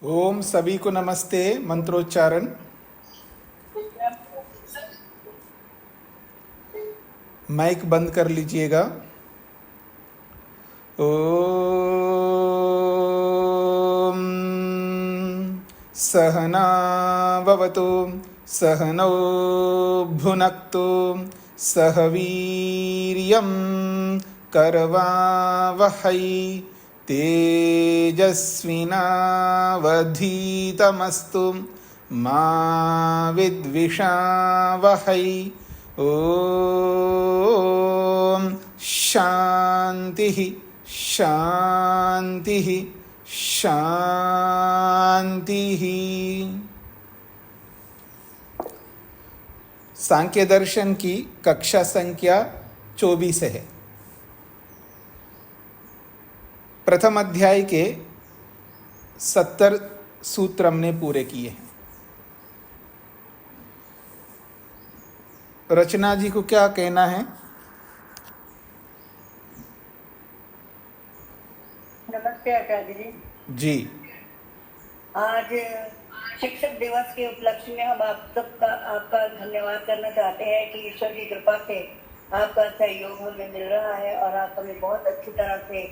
ओम सभी को नमस्ते। मंत्रोच्चारण। माइक बंद कर लीजिएगा। ओम सहना भवतु सहनौ भुनक्तु सह वीर्यं करवावहै तेजस्विनावधीतमस्तु मा विद्विषावहै। ओम शांति शांति शांति। सांख्य दर्शन की कक्षा संख्या 24 है। प्रथम अध्याय के 70 सूत्र हमने पूरे किए हैं। रचना जी को क्या कहना है? नमस्ते आचार्य जी। जी, आज शिक्षक दिवस के उपलक्ष्य में हम आपका धन्यवाद करना चाहते हैं कि ईश्वर की कृपा से आपका सहयोग हमें मिल रहा है और आप हमें बहुत अच्छी तरह से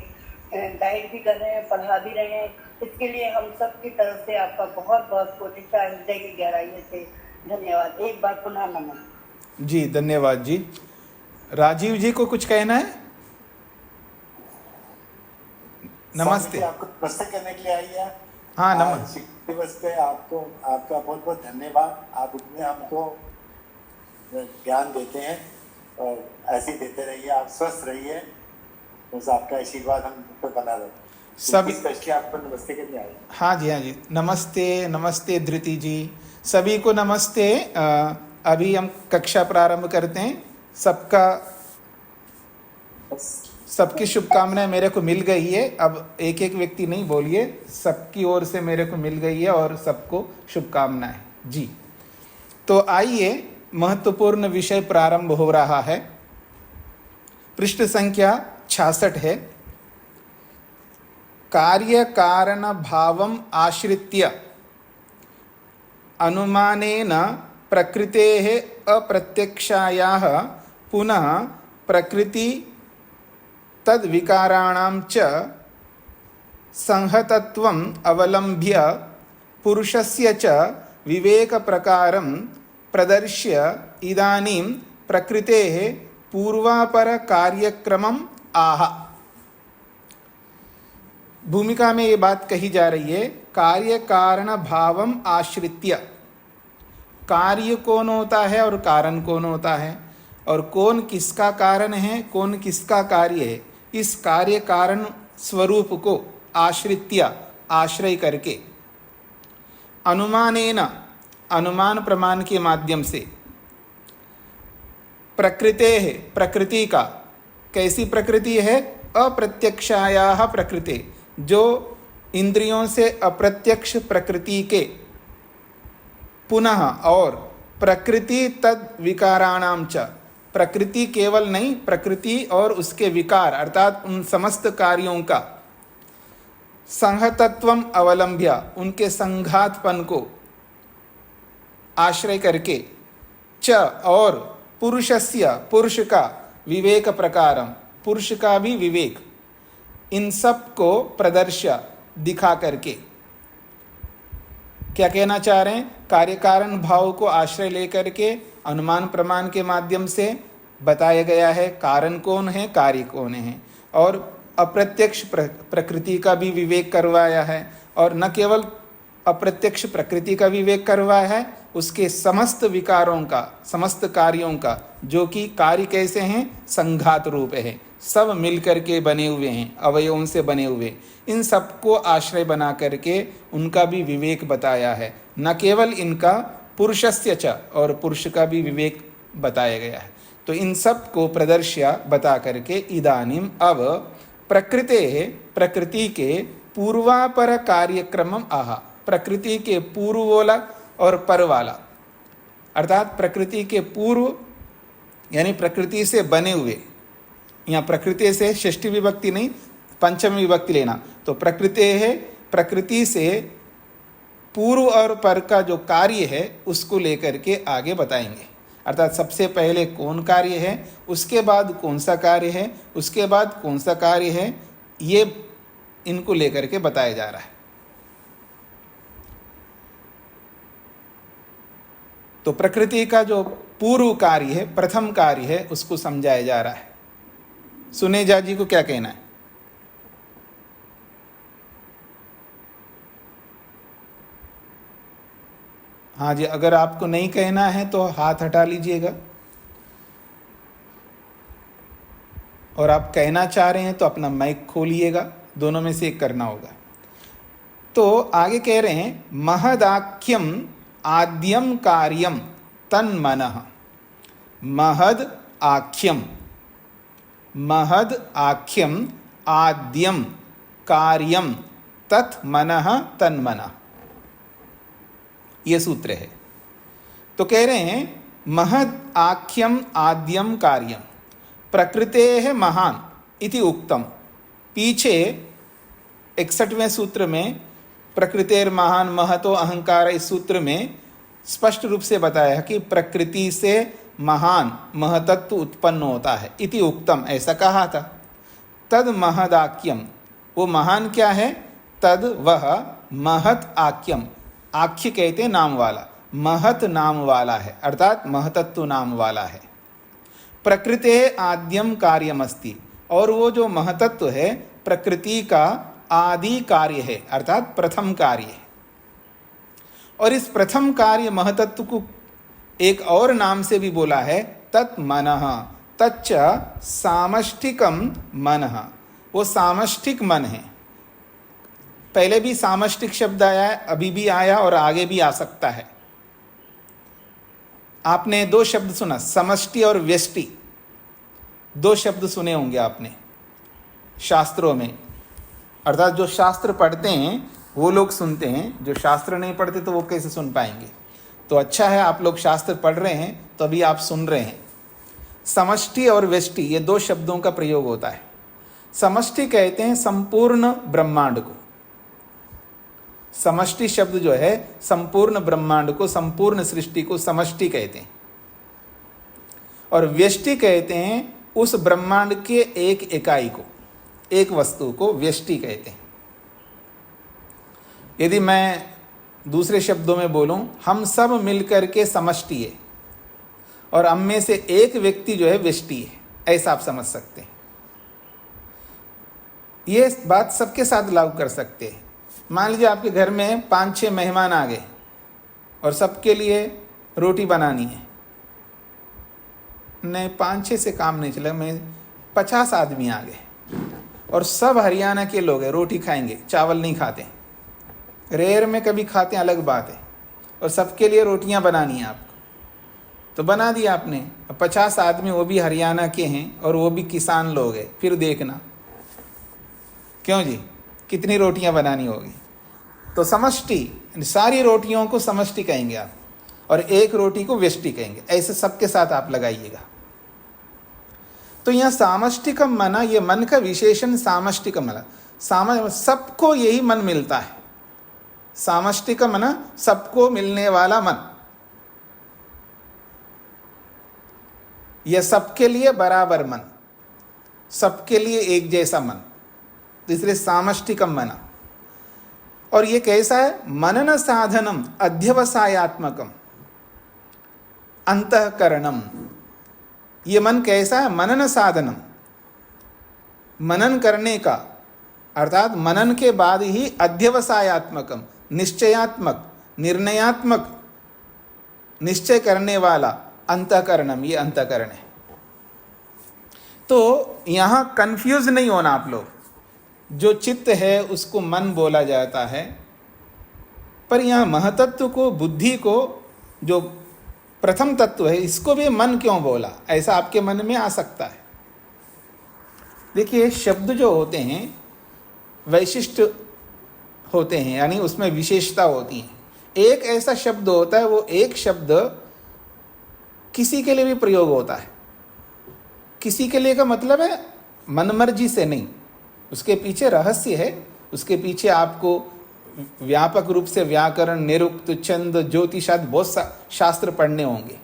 गाइड भी कर रहे हैं, पढ़ा भी रहे हैं। इसके लिए हम सब की तरफ से आपका बहुत बहुत कोटिशा हृदय की गहराइयों से धन्यवाद। एक बार पुनः नमन। जी धन्यवाद जी। राजीव जी को कुछ कहना है? नमस्ते। आपको नमस्ते करने के लिए आई है। हाँ नमस्ते। शिक्षक दिवस पे आपको आपका बहुत बहुत धन्यवाद। आप इतने हमको ज्ञान देते हैं और ऐसे ही देते रहिए। आप स्वस्थ रहिए, बस आपका आशीर्वाद हम पे बना रहे। सभी स्पेशली आपको नमस्ते करने आए। हाँ जी, हाँ जी। नमस्ते नमस्ते धृति जी, सभी को नमस्ते। अभी हम कक्षा प्रारंभ करते हैं। सबकी शुभकामनाएं मेरे को मिल गई है। अब एक एक व्यक्ति नहीं बोलिए, सबकी ओर से मेरे को मिल गई है और सबको शुभकामनाएं जी। तो आइए, महत्वपूर्ण विषय प्रारंभ हो रहा है। पृष्ठ संख्या 66 है। कार्य कारण भावम आश्रित्य अनुमानेन प्रकृतेः अप्रत्यक्षायाः पुनः प्रकृति तद्विकाराणां च संहतत्वम् अवलम्ब्य पुरुषस्य च विवेकप्रकारं प्रदर्श्य इदानीं प्रकृतेः पूर्वापरकार्यक्रमम् आह। भूमिका में ये बात कही जा रही है, कार्य कारण भावम आश्रित्य। कार्य कौन होता है और कारण कौन होता है, और कौन किसका कारण है, कौन किसका कार्य है, इस कार्य कारण स्वरूप को आश्रित्य, आश्रय करके, अनुमानेन, अनुमान प्रमाण के माध्यम से, प्रकृते है, प्रकृति का, कैसी प्रकृति है, अप्रत्यक्षायाः प्रकृते, जो इंद्रियों से अप्रत्यक्ष प्रकृति के, पुनः और प्रकृति तद विकाराणाम च, प्रकृति केवल नहीं, प्रकृति और उसके विकार अर्थात उन समस्त कार्यों का, संहतत्वम अवलंब्य, उनके संघातपन को आश्रय करके, च और पुरुषस्य, पुरुष का, विवेक प्रकारम, पुरुष का भी विवेक, इन सब को प्रदर्श्य, दिखा करके। क्या कहना चाह रहे हैं? कार्य कारण भाव को आश्रय लेकर के अनुमान प्रमाण के माध्यम से बताया गया है कारण कौन है, कार्य कौन है, और अप्रत्यक्ष प्रकृति का भी विवेक करवाया है। और न केवल अप्रत्यक्ष प्रकृति का विवेक करवाया है, उसके समस्त विकारों का, समस्त कार्यों का, जो कि कार्य कैसे हैं, संघात रूप है, सब मिलकर के बने हुए हैं, अवयवों से बने हुए, इन सबको आश्रय बना करके उनका भी विवेक बताया है। न केवल इनका, पुरुषस्य च, और पुरुष का भी विवेक बताया गया है। तो इन सब को प्रदर्श्य बता करके इदानीम अब प्रकृते, प्रकृति के पूर्वापर कार्यक्रमम आह, प्रकृति के पूर्व वाला और पर वाला, अर्थात प्रकृति के पूर्व यानी प्रकृति से बने हुए, यहाँ प्रकृति से षष्ठी विभक्ति नहीं, पंचमी विभक्ति लेना। तो प्रकृति है, प्रकृति से पूर्व और पर का जो कार्य है उसको लेकर के आगे बताएंगे। अर्थात सबसे पहले कौन कार्य है, उसके बाद कौन सा कार्य है, उसके बाद कौन सा कार्य है, ये इनको लेकर के बताया जा रहा है। तो प्रकृति का जो पूर्व कार्य है, प्रथम कार्य है, उसको समझाया जा रहा है। सुनेजा जी को क्या कहना है? हाँ जी, अगर आपको नहीं कहना है तो हाथ हटा लीजिएगा, और आप कहना चाह रहे हैं तो अपना माइक खोलिएगा, दोनों में से एक करना होगा। तो आगे कह रहे हैं महदाख्यम आद्यम कार्यम तन्मनः। महद आख्यम, महद आख्यम आद्यम कार्यम तत्मनः तन्मनः, ये सूत्र है। तो कह रहे हैं महद आख्यम आद्यम कार्यम प्रकृतेः महान इति उक्तम। पीछे 61वें सूत्र में प्रकृतेर महान महतो अहंकार, इस सूत्र में स्पष्ट रूप से बताया कि प्रकृति से महान महतत्व उत्पन्न होता है। इति उक्तम, ऐसा कहा था। तद महदाख्यम, वो महान क्या है? तद वह महत आख्यम, आख्य कहते नाम वाला, महत नाम वाला है, अर्थात महतत्व नाम वाला है। प्रकृते आद्यम कार्यमस्ति, और वो जो महतत्व है प्रकृति का आदि कार्य है, अर्थात प्रथम कार्य है। और इस प्रथम कार्य महतत्व को एक और नाम से भी बोला है, तत्मनः, तच्च सामष्टिकम मनः, वो सामष्टिक मन है। पहले भी सामष्टिक शब्द आया है, अभी भी आया और आगे भी आ सकता है। आपने दो शब्द सुना, समष्टि और व्यष्टि, दो शब्द सुने होंगे आपने शास्त्रों में। अर्थात जो शास्त्र पढ़ते हैं वो लोग सुनते हैं, जो शास्त्र नहीं पढ़ते तो वो कैसे सुन पाएंगे। तो अच्छा है आप लोग शास्त्र पढ़ रहे हैं तो अभी आप सुन रहे हैं। समष्टि और व्यष्टि, ये दो शब्दों का प्रयोग होता है। समष्टि कहते हैं संपूर्ण ब्रह्मांड को, समष्टि शब्द जो है संपूर्ण ब्रह्मांड को, संपूर्ण सृष्टि को समष्टि कहते हैं। और व्यष्टि कहते हैं उस ब्रह्मांड के एक इकाई को, एक वस्तु को व्यष्टि कहते हैं। यदि मैं दूसरे शब्दों में बोलूं, हम सब मिलकर के समष्टि है और हम में से एक व्यक्ति जो है व्यष्टि है, ऐसा आप समझ सकते हैं। ये बात सबके साथ लागू कर सकते हैं। मान लीजिए आपके घर में 5-6 मेहमान आ गए और सबके लिए रोटी बनानी है। नहीं, 5-6 से काम नहीं चला, मैं 50 आदमी आ गए और सब हरियाणा के लोग हैं, रोटी खाएंगे, चावल नहीं खाते। रेयर में कभी खाते हैं, अलग बात है। और सबके लिए रोटियां बनानी है आपको, तो बना दिया आपने। 50 आदमी वो भी हरियाणा के हैं और वो भी किसान लोग हैं, फिर देखना क्यों जी, कितनी रोटियां बनानी होगी। तो समष्टि, सारी रोटियों को समष्टि कहेंगे आप, और एक रोटी को व्यष्टि कहेंगे। ऐसे सबके साथ आप लगाइएगा। तो यह सामष्टिकम मना, ये मन का विशेषण सामष्टिकम मना, सबको यही मन मिलता है। सामष्टिकम मना, सबको मिलने वाला मन, यह सबके लिए बराबर मन, सबके लिए एक जैसा मन, तो इसलिए सामष्टिकम मना। और ये कैसा है? मनन साधनम अध्यवसायात्मकम अंतःकरणम। ये मन कैसा है? मनन साधनम, मनन करने का, अर्थात मनन के बाद ही अध्यवसायात्मकम, निश्चयात्मक, निर्णयात्मक, निश्चय करने वाला अंतःकरणम, ये अंतःकरण है। तो यहाँ कंफ्यूज नहीं होना आप लोग। जो चित्त है उसको मन बोला जाता है, पर यहाँ महतत्व को, बुद्धि को, जो प्रथम तत्व है, इसको भी मन क्यों बोला, ऐसा आपके मन में आ सकता है। देखिए, शब्द जो होते हैं वैशिष्ट होते हैं, यानी उसमें विशेषता होती है। एक ऐसा शब्द होता है, वो एक शब्द किसी के लिए भी प्रयोग होता है। किसी के लिए का मतलब है मनमर्जी से नहीं, उसके पीछे रहस्य है, उसके पीछे आपको व्यापक रूप से व्याकरण, निरुक्त, छंद, ज्योतिष आदि बहुत शास्त्र पढ़ने होंगे।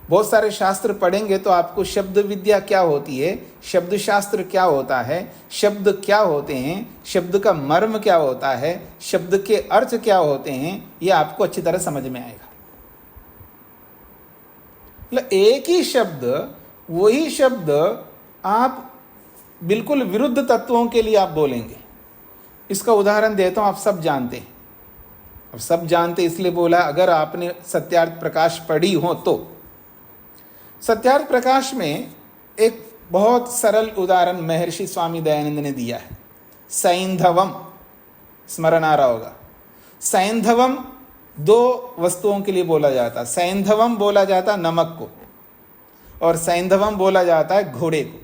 बहुत सारे शास्त्र पढ़ेंगे तो आपको शब्द विद्या क्या होती है, शब्द शास्त्र क्या होता है, शब्द क्या होते हैं, शब्द का मर्म क्या होता है, शब्द के अर्थ क्या होते हैं, ये आपको अच्छी तरह समझ में आएगा। मतलब एक ही शब्द, वही शब्द आप बिल्कुल विरुद्ध तत्वों के लिए आप बोलेंगे। इसका उदाहरण देता हूं, आप सब जानते हैं। अब सब जानते इसलिए बोला, अगर आपने सत्यार्थ प्रकाश पढ़ी हो तो सत्यार्थ प्रकाश में एक बहुत सरल उदाहरण महर्षि स्वामी दयानंद ने दिया है। सैंधवम, स्मरण आ रहा होगा। सैंधवम दो वस्तुओं के लिए बोला जाता है। सैंधवम बोला जाता है नमक को, और सैंधवम बोला जाता है घोड़े को।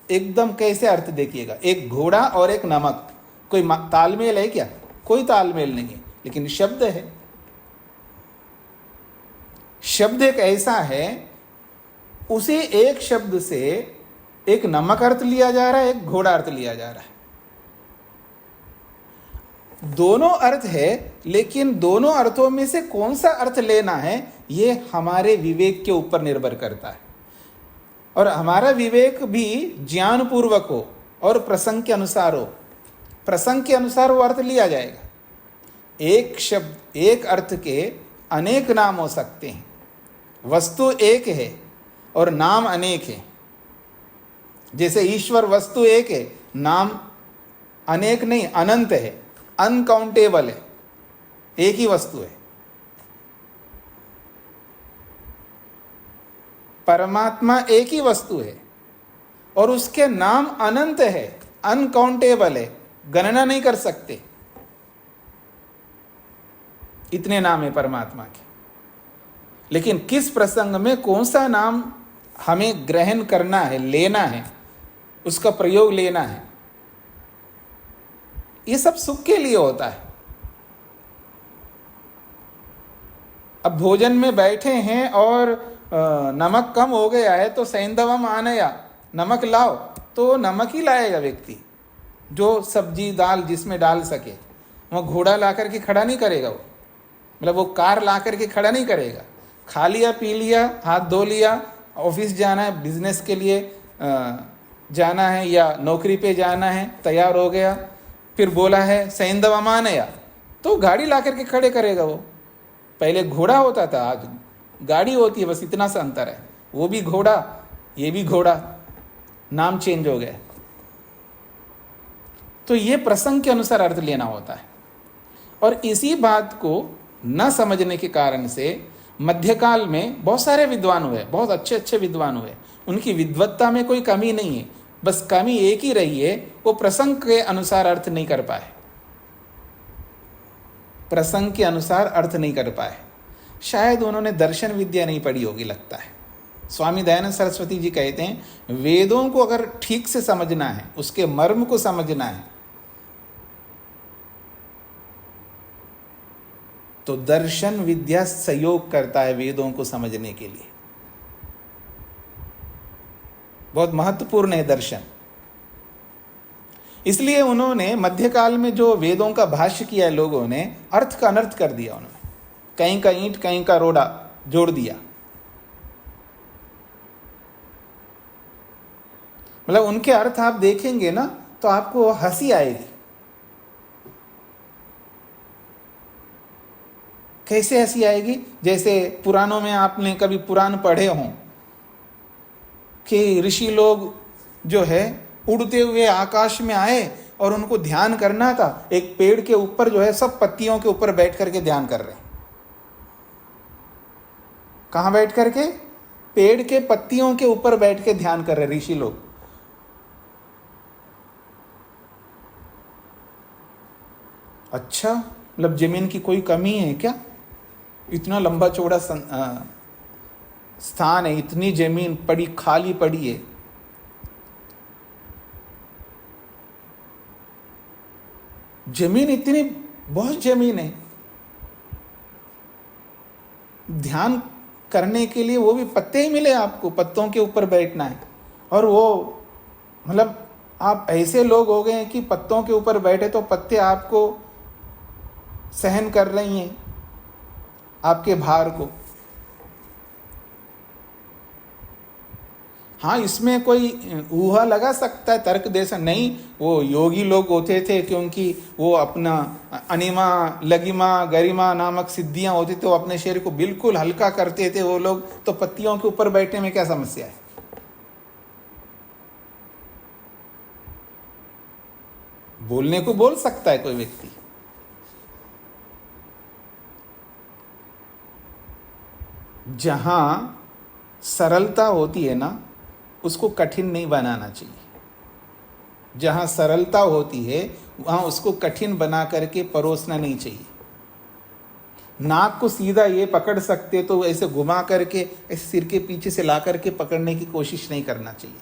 एकदम कैसे अर्थ देखिएगा, एक घोड़ा और एक नमक, कोई तालमेल है क्या? कोई तालमेल नहीं है, लेकिन शब्द है। शब्द एक ऐसा है, उसी एक शब्द से एक नमक अर्थ लिया जा रहा है, एक घोड़ा अर्थ लिया जा रहा है। दोनों अर्थ है, लेकिन दोनों अर्थों में से कौन सा अर्थ लेना है ये हमारे विवेक के ऊपर निर्भर करता है। और हमारा विवेक भी ज्ञान पूर्वक हो और प्रसंग के अनुसार हो। प्रसंग के अनुसार वो अर्थ लिया जाएगा। एक शब्द, एक अर्थ के अनेक नाम हो सकते हैं। वस्तु एक है और नाम अनेक है। जैसे ईश्वर वस्तु एक है, नाम अनेक नहीं, अनंत है, अनकाउंटेबल है, एक ही वस्तु है। परमात्मा एक ही वस्तु है और उसके नाम अनंत है, अनकाउंटेबल है, गणना नहीं कर सकते। इतने नाम है परमात्मा के। लेकिन किस प्रसंग में कौन सा नाम हमें ग्रहण करना है, लेना है, उसका प्रयोग लेना है, ये सब सुख के लिए होता है। अब भोजन में बैठे हैं और नमक कम हो गया है तो सैंधवम आनया, नमक लाओ, तो नमक ही लाएगा व्यक्ति, जो सब्जी दाल जिसमें डाल सके। वो घोड़ा ला करके खड़ा नहीं करेगा, वो मतलब वो कार ला करके खड़ा नहीं करेगा। खा लिया, पी लिया, हाथ धो लिया, ऑफिस जाना है, बिजनेस के लिए जाना है या नौकरी पे जाना है, तैयार हो गया, फिर बोला है सैंधवम आनया, तो गाड़ी ला करके खड़े करेगा। वो पहले घोड़ा होता था, आज गाड़ी होती है, बस इतना सा अंतर है। वो भी घोड़ा, ये भी घोड़ा, नाम चेंज हो गया। तो ये प्रसंग के अनुसार अर्थ लेना होता है। और इसी बात को न समझने के कारण से मध्यकाल में बहुत सारे विद्वान हुए, बहुत अच्छे अच्छे विद्वान हुए। उनकी विद्वत्ता में कोई कमी नहीं है, बस कमी एक ही रही है, वो प्रसंग के अनुसार अर्थ नहीं कर पाए। प्रसंग के अनुसार अर्थ नहीं कर पाए। शायद उन्होंने दर्शन विद्या नहीं पढ़ी होगी, लगता है। स्वामी दयानंद सरस्वती जी कहते हैं, वेदों को अगर ठीक से समझना है, उसके मर्म को समझना है, तो दर्शन विद्या सहयोग करता है वेदों को समझने के लिए। बहुत महत्वपूर्ण है दर्शन। इसलिए उन्होंने मध्यकाल में जो वेदों का भाष्य किया है, लोगों ने अर्थ का अनर्थ कर दिया। उन्होंने कहीं का ईंट कहीं का रोड़ा जोड़ दिया। मतलब उनके अर्थ आप देखेंगे ना तो आपको हंसी आएगी। कैसे हंसी आएगी? जैसे पुराणों में आपने कभी पुराण पढ़े हों कि ऋषि लोग जो है उड़ते हुए आकाश में आए और उनको ध्यान करना था। एक पेड़ के ऊपर जो है सब पत्तियों के ऊपर बैठ करके ध्यान कर रहे हैं। कहाँ बैठ करके? पेड़ के पत्तियों के ऊपर बैठ के ध्यान कर रहे ऋषि लोग। अच्छा, मतलब जमीन की कोई कमी है क्या? इतना लंबा चौड़ा स्थान है, इतनी जमीन पड़ी, खाली पड़ी है। जमीन इतनी, बहुत जमीन है। ध्यान करने के लिए वो भी पत्ते ही मिले आपको, पत्तों के ऊपर बैठना है। और वो मतलब आप ऐसे लोग हो गए हैं कि पत्तों के ऊपर बैठे तो पत्ते आपको सहन कर रही हैं आपके भार को। हाँ, इसमें कोई ऊहा लगा सकता है, तर्क दे सकता नहीं, वो योगी लोग होते थे क्योंकि वो अपना अनिमा लगिमा गरिमा नामक सिद्धियां होती थे, वो अपने शरीर को बिल्कुल हल्का करते थे वो लोग, तो पत्तियों के ऊपर बैठने में क्या समस्या है। बोलने को बोल सकता है कोई व्यक्ति। जहां सरलता होती है ना, उसको कठिन नहीं बनाना चाहिए। जहां सरलता होती है वहां उसको कठिन बना करके परोसना नहीं चाहिए। नाक को सीधा ये पकड़ सकते तो ऐसे घुमा करके ऐसे सिर के पीछे से ला करके पकड़ने की कोशिश नहीं करना चाहिए।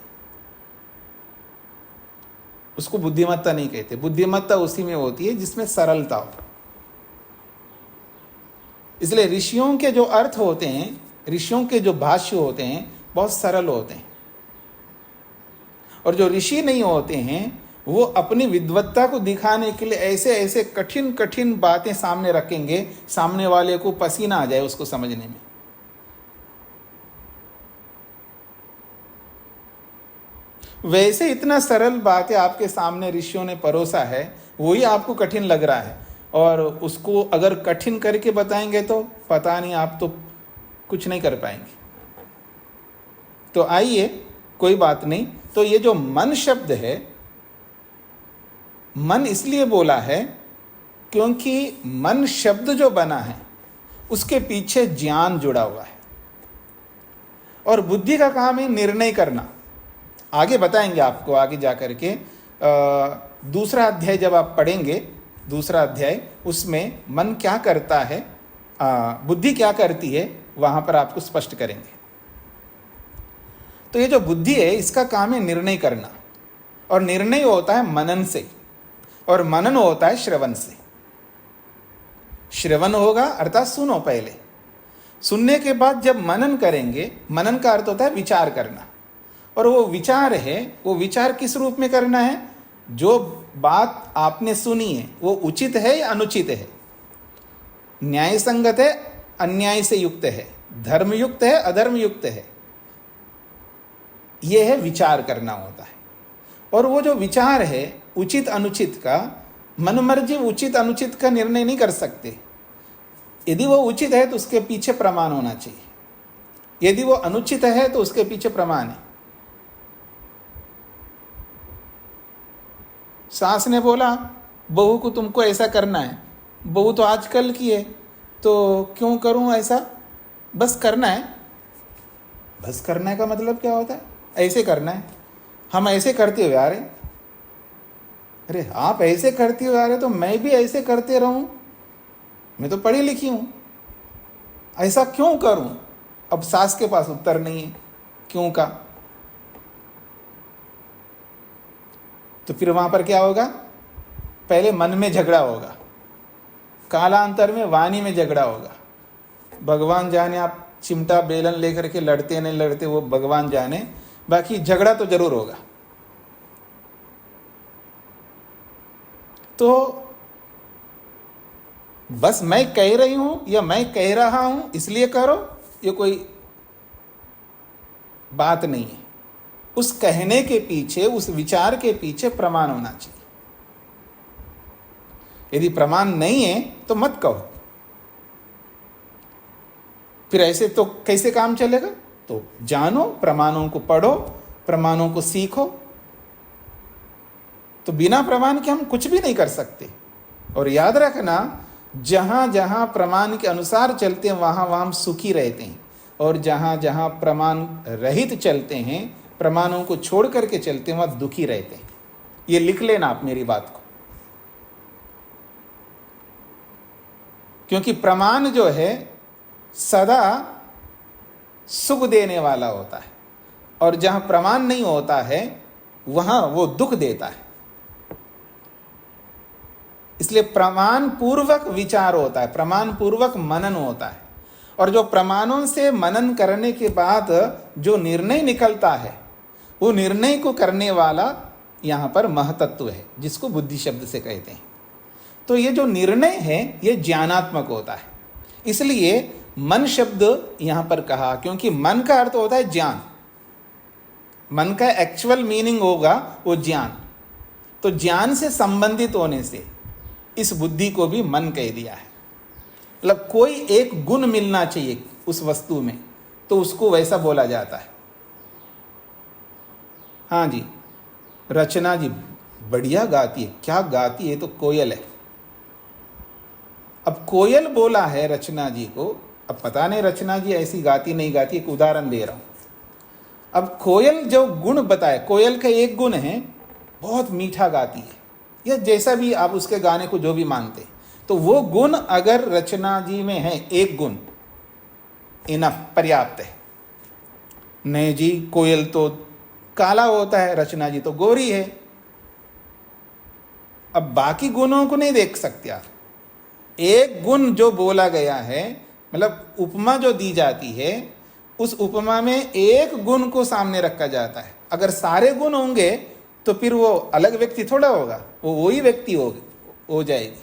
उसको बुद्धिमत्ता नहीं कहते। बुद्धिमत्ता उसी में होती है जिसमें सरलता हो। इसलिए ऋषियों के जो अर्थ होते हैं, ऋषियों के जो भाष्य होते हैं, बहुत सरल होते हैं। और जो ऋषि नहीं होते हैं वो अपनी विद्वत्ता को दिखाने के लिए ऐसे ऐसे कठिन कठिन बातें सामने रखेंगे, सामने वाले को पसीना आ जाए उसको समझने में। वैसे इतना सरल बातें आपके सामने ऋषियों ने परोसा है, वही आपको कठिन लग रहा है, और उसको अगर कठिन करके बताएंगे तो पता नहीं, आप तो कुछ नहीं कर पाएंगे। तो आइए, कोई बात नहीं। तो ये जो मन शब्द है, मन इसलिए बोला है क्योंकि मन शब्द जो बना है उसके पीछे ज्ञान जुड़ा हुआ है, और बुद्धि का काम है निर्णय करना। आगे बताएंगे आपको, आगे जाकर के दूसरा अध्याय जब आप पढ़ेंगे, दूसरा अध्याय, उसमें मन क्या करता है, बुद्धि क्या करती है, वहां पर आपको स्पष्ट करेंगे। तो ये जो बुद्धि है इसका काम है निर्णय करना, और निर्णय होता है मनन से, और मनन होता है श्रवण से। श्रवण होगा अर्थात सुनो, पहले सुनने के बाद जब मनन करेंगे, मनन का अर्थ होता है विचार करना, और वो विचार है, वो विचार किस रूप में करना है, जो बात आपने सुनी है वो उचित है या अनुचित है, न्याय संगत है अन्याय से युक्त है, धर्म युक्त है अधर्म युक्त है, यह है विचार करना होता है। और वो जो विचार है उचित अनुचित का, मनमर्जी उचित अनुचित का निर्णय नहीं कर सकते। यदि वो उचित है तो उसके पीछे प्रमाण होना चाहिए, यदि वो अनुचित है तो उसके पीछे प्रमाण है। सास ने बोला बहू को तुमको ऐसा करना है, बहू तो आजकल की है तो क्यों करूं ऐसा, बस करना है। बस करना है का मतलब क्या होता है, ऐसे करना है, हम ऐसे करते हुए आ रहे। अरे आप ऐसे करते हुए आ रहे तो मैं भी ऐसे करते रहूं, मैं तो पढ़ी लिखी हूं, ऐसा क्यों करूं। अब सास के पास उत्तर नहीं है क्यों का। तो फिर वहां पर क्या होगा, पहले मन में झगड़ा होगा, कालांतर में वाणी में झगड़ा होगा। भगवान जाने आप चिमटा बेलन लेकर के लड़ते नहीं लड़ते, वो भगवान जाने, बाकी झगड़ा तो जरूर होगा। तो बस मैं कह रही हूं या मैं कह रहा हूं इसलिए करो, ये कोई बात नहीं है। उस कहने के पीछे, उस विचार के पीछे प्रमाण होना चाहिए। यदि प्रमाण नहीं है तो मत कहो। फिर ऐसे तो कैसे काम चलेगा। तो जानो, प्रमाणों को पढ़ो, प्रमाणों को सीखो। तो बिना प्रमाण के हम कुछ भी नहीं कर सकते। और याद रखना, जहां जहां प्रमाण के अनुसार चलते हैं वहां वहां हम सुखी रहते हैं, और जहां जहां प्रमाण रहित चलते हैं, प्रमाणों को छोड़ करके चलते हैं, वहां दुखी रहते हैं। ये लिख लेना आप मेरी बात को, क्योंकि प्रमाण जो है सदा सुख देने वाला होता है, और जहां प्रमाण नहीं होता है वहां वो दुख देता है। इसलिए प्रमाण पूर्वक विचार होता है, प्रमाण पूर्वक मनन होता है, और जो प्रमाणों से मनन करने के बाद जो निर्णय निकलता है, वो निर्णय को करने वाला यहां पर महतत्व है, जिसको बुद्धि शब्द से कहते हैं। तो ये जो निर्णय है ये ज्ञानात्मक होता है। इसलिए मन शब्द यहां पर कहा, क्योंकि मन का अर्थ होता है ज्ञान। मन का एक्चुअल मीनिंग होगा वो ज्ञान। तो ज्ञान से संबंधित होने से इस बुद्धि को भी मन कह दिया है। मतलब कोई एक गुण मिलना चाहिए उस वस्तु में, तो उसको वैसा बोला जाता है। हाँ जी, रचना जी बढ़िया गाती है। क्या गाती है? तो कोयल है। अब कोयल बोला है रचना जी को, अब पता नहीं रचना जी ऐसी गाती नहीं गाती, एक उदाहरण दे रहा हूं। अब कोयल जो गुण बताए, कोयल का एक गुण है बहुत मीठा गाती है, या जैसा भी आप उसके गाने को जो भी मानते, तो वो गुण अगर रचना जी में है, एक गुण इनफ पर्याप्त है। नहीं जी, कोयल तो काला होता है, रचना जी तो गोरी है। अब बाकी गुणों को नहीं देख सकते आप। एक गुण जो बोला गया है, मतलब उपमा जो दी जाती है, उस उपमा में एक गुण को सामने रखा जाता है। अगर सारे गुण होंगे तो फिर वो अलग व्यक्ति थोड़ा होगा, वो वही व्यक्ति हो जाएगी।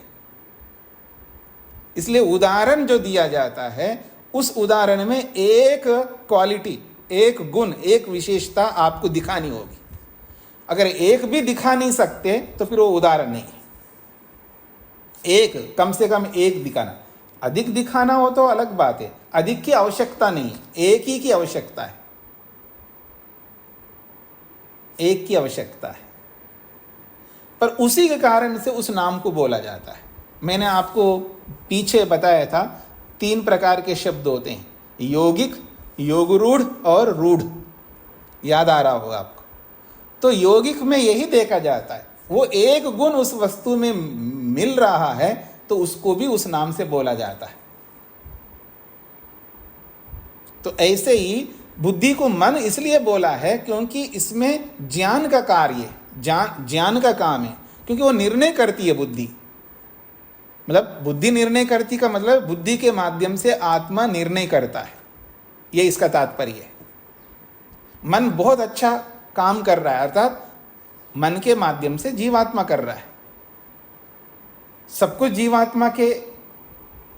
इसलिए उदाहरण जो दिया जाता है, उस उदाहरण में एक क्वालिटी, एक गुण, एक विशेषता आपको दिखानी होगी। अगर एक भी दिखा नहीं सकते तो फिर वो उदाहरण नहीं है। एक, कम से कम एक दिखाना। अधिक दिखाना हो तो अलग बात है, अधिक की आवश्यकता नहीं है, एक ही की आवश्यकता है, एक की आवश्यकता है। पर उसी के कारण से उस नाम को बोला जाता है। मैंने आपको पीछे बताया था 3 प्रकार के शब्द होते हैं, योगिक, योगरूढ़ और रूढ़। याद आ रहा होगा आपको। तो योगिक में यही देखा जाता है, वो एक गुण उस वस्तु में मिल रहा है तो उसको भी उस नाम से बोला जाता है। तो ऐसे ही बुद्धि को मन इसलिए बोला है क्योंकि इसमें ज्ञान का कार्य, ज्ञान का काम है, क्योंकि वो निर्णय करती है बुद्धि। मतलब बुद्धि निर्णय करती का मतलब बुद्धि के माध्यम से आत्मा निर्णय करता है, ये इसका तात्पर्य है। मन बहुत अच्छा काम कर रहा है, अर्थात मन के माध्यम से जीवात्मा कर रहा है। सब कुछ जीवात्मा के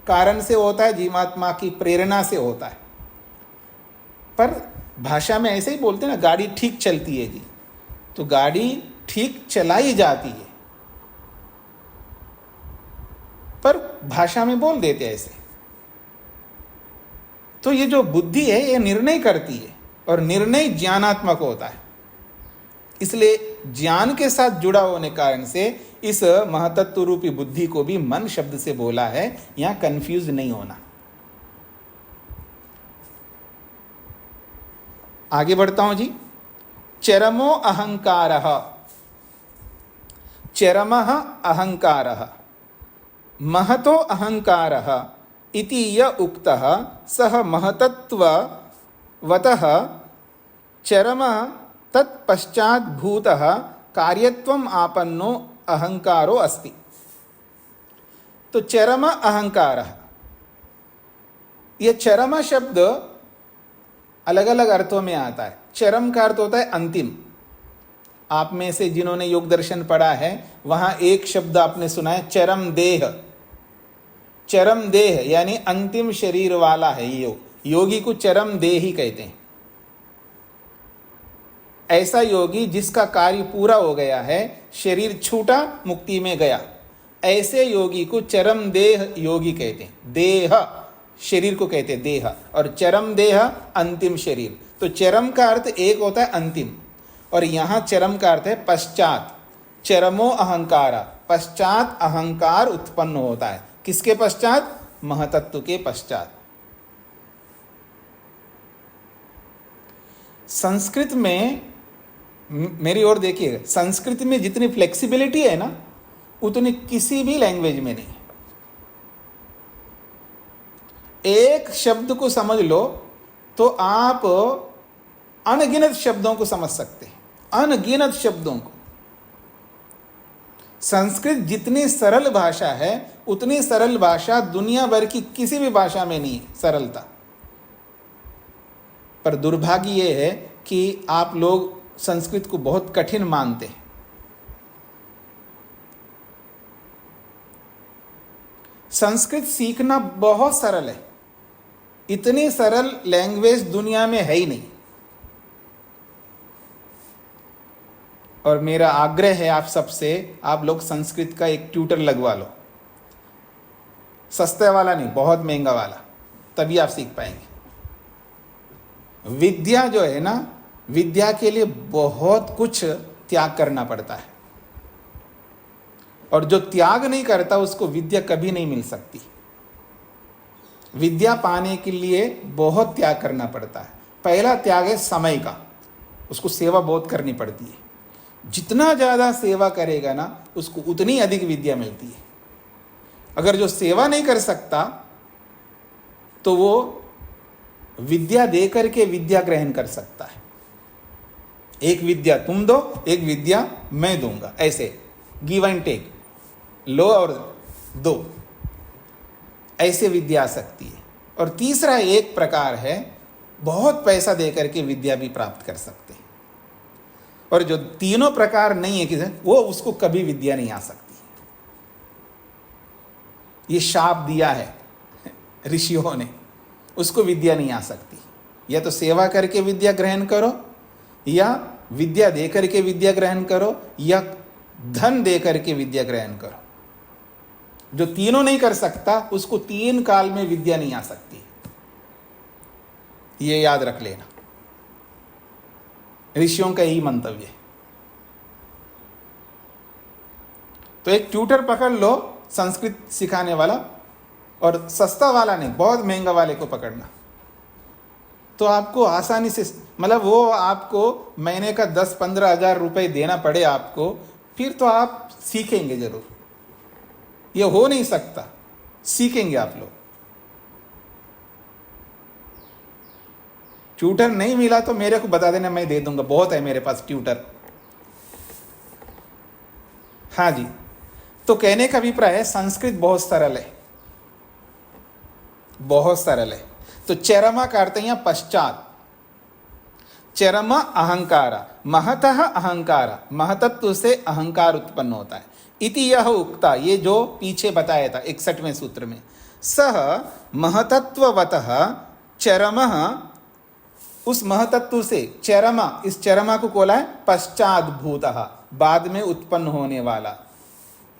कारण से होता है, जीवात्मा की प्रेरणा से होता है। पर भाषा में ऐसे ही बोलते हैं ना, गाड़ी ठीक चलती है जी, तो गाड़ी ठीक चलाई जाती है, पर भाषा में बोल देते हैं ऐसे। तो ये जो बुद्धि है ये निर्णय करती है, और निर्णय ज्ञानात्मक होता है। इसलिए ज्ञान के साथ जुड़ा होने कारण से इस महतत्व रूपी बुद्धि को भी मन शब्द से बोला है। यहां कंफ्यूज नहीं होना। आगे बढ़ता हूं जी। चरमो अहंकारः, चरमः अहंकारः, महतो अहंकारः इति य उक्तः सः महतत्ववतः चरमः तत्पश्चाद्भूतः कार्यत्वम् आपन्नो अहंकारो अस्ति। तो चरम अहंकारः, यह चरम शब्द अलग अलग अर्थों में आता है। चरम का अर्थ होता है अंतिम। आप में से जिन्होंने योग दर्शन पढ़ा है वहां एक शब्द आपने सुना है, चरम देह। चरम देह यानी अंतिम शरीर वाला है योग। योगी को चरम देही कहते हैं। ऐसा योगी जिसका कार्य पूरा हो गया है, शरीर छूटा, मुक्ति में गया, ऐसे योगी को चरम देह योगी कहते हैं। देह शरीर को कहते हैं देह, और चरम देह अंतिम शरीर। तो चरम का अर्थ एक होता है अंतिम, और यहां चरम का अर्थ है पश्चात। चरमो अहंकार, पश्चात अहंकार उत्पन्न होता है। किसके पश्चात? महतत्व के पश्चात। संस्कृत में, मेरी ओर देखिएगा, संस्कृत में जितनी फ्लेक्सिबिलिटी है ना, उतनी किसी भी लैंग्वेज में नहीं। एक शब्द को समझ लो तो आप अनगिनत शब्दों को समझ सकते हैं, अनगिनत शब्दों को। संस्कृत जितनी सरल भाषा है, उतनी सरल भाषा दुनिया भर की किसी भी भाषा में नहीं है, सरलता। पर दुर्भाग्य ये है कि आप लोग संस्कृत को बहुत कठिन मानते हैं। संस्कृत सीखना बहुत सरल है, इतनी सरल लैंग्वेज दुनिया में है ही नहीं। और मेरा आग्रह है आप सबसे, आप लोग संस्कृत का एक ट्यूटर लगवा लो, सस्ते वाला नहीं, बहुत महंगा वाला, तभी आप सीख पाएंगे। विद्या जो है ना, विद्या के लिए बहुत कुछ त्याग करना पड़ता है, और जो त्याग नहीं करता उसको विद्या कभी नहीं मिल सकती। विद्या पाने के लिए बहुत त्याग करना पड़ता है। पहला त्याग है समय का, उसको सेवा बहुत करनी पड़ती है। जितना ज़्यादा सेवा करेगा ना, उसको उतनी अधिक विद्या मिलती है। अगर जो सेवा नहीं कर सकता तो वो विद्या दे करके विद्या ग्रहण कर सकता है। एक विद्या तुम दो, एक विद्या मैं दूंगा, ऐसे गिव एंड टेक, लो और दो, ऐसे विद्या आ सकती है। और तीसरा एक प्रकार है, बहुत पैसा दे करके विद्या भी प्राप्त कर सकते हैं। और जो तीनों प्रकार नहीं है कि वो, उसको कभी विद्या नहीं आ सकती। ये शाप दिया है ऋषियों ने, उसको विद्या नहीं आ सकती। या तो सेवा करके विद्या ग्रहण करो, या विद्या दे करके विद्या ग्रहण करो, या धन दे करके विद्या ग्रहण करो। जो तीनों नहीं कर सकता उसको तीन काल में विद्या नहीं आ सकती। ये याद रख लेना, ऋषियों का यही मंतव्य है। तो एक ट्यूटर पकड़ लो संस्कृत सिखाने वाला, और सस्ता वाला नहीं, बहुत महंगा वाले को पकड़ना, तो आपको आसानी से, मतलब वो आपको महीने का 10-15 हज़ार रुपये देना पड़े आपको, फिर तो आप सीखेंगे जरूर। ये हो नहीं सकता, सीखेंगे आप लोग। ट्यूटर नहीं मिला तो मेरे को बता देना, मैं दे दूंगा, बहुत है मेरे पास ट्यूटर। हाँ जी, तो कहने का अभिप्राय है संस्कृत बहुत सरल है, बहुत सरल है। तो चरमा का अर्थ है पश्चात, चरम अहंकार, महतः अहंकार, महतत्व से अहंकार उत्पन्न होता है। इति यह उक्ता, ये जो पीछे बताया था 61वें सूत्र में, सह महतत्ववतः चरमः, उस महतत्व से चरमा, इस चरमा को बोला है पश्चात भूतः, बाद में उत्पन्न होने वाला,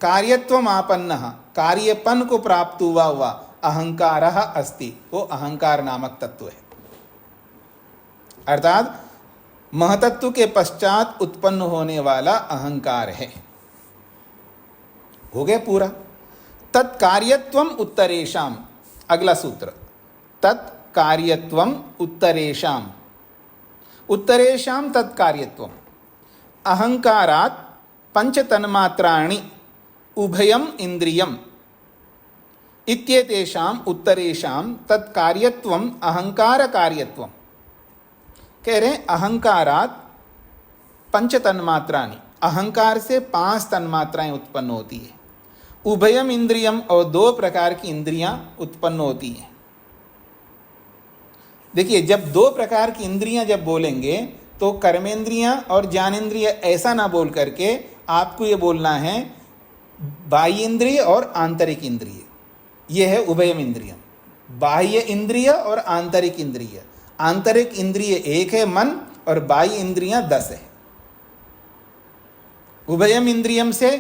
कार्यत्वम आपन्नः, कार्यपन को प्राप्त हुआ अहंकारः अस्ति, वो अहंकार नामक तत्व है। अर्थात महतत्व के पश्चात उत्पन्न होने वाला अहंकार है। हो गया पूरा। तत्कार्यत्वम उत्तरेषाम, अगला सूत्र, तत्कार्यत्वम उत्तरेषाम, उत्तरेषाम तत्कार्यत्वम, अहंकारात् पंचतन्मात्राणि उभयम इंद्रियम इत्येतेषाम उत्तरेषाम तत्कार्यत्वम अहंकार कार्यत्वम। कह रहे अहंकारात् पंचतन्मात्राणि, अहंकार से 5 तन्मात्राएं उत्पन्न होती है। उभयम इंद्रियम, और 2 प्रकार की इंद्रियां उत्पन्न होती हैं। देखिए, जब 2 प्रकार की इंद्रियां जब बोलेंगे तो कर्मेंद्रियां और ज्ञानेंद्रिय ऐसा ना बोल करके आपको ये बोलना है बाह्य इंद्रिय और आंतरिक इंद्रिय। यह है उभयम इंद्रियम, बाह्य इंद्रिय और आंतरिक इंद्रिय। आंतरिक इंद्रिय 1 है मन, और बाह्य इंद्रियां 10 है। उभयम इंद्रियम से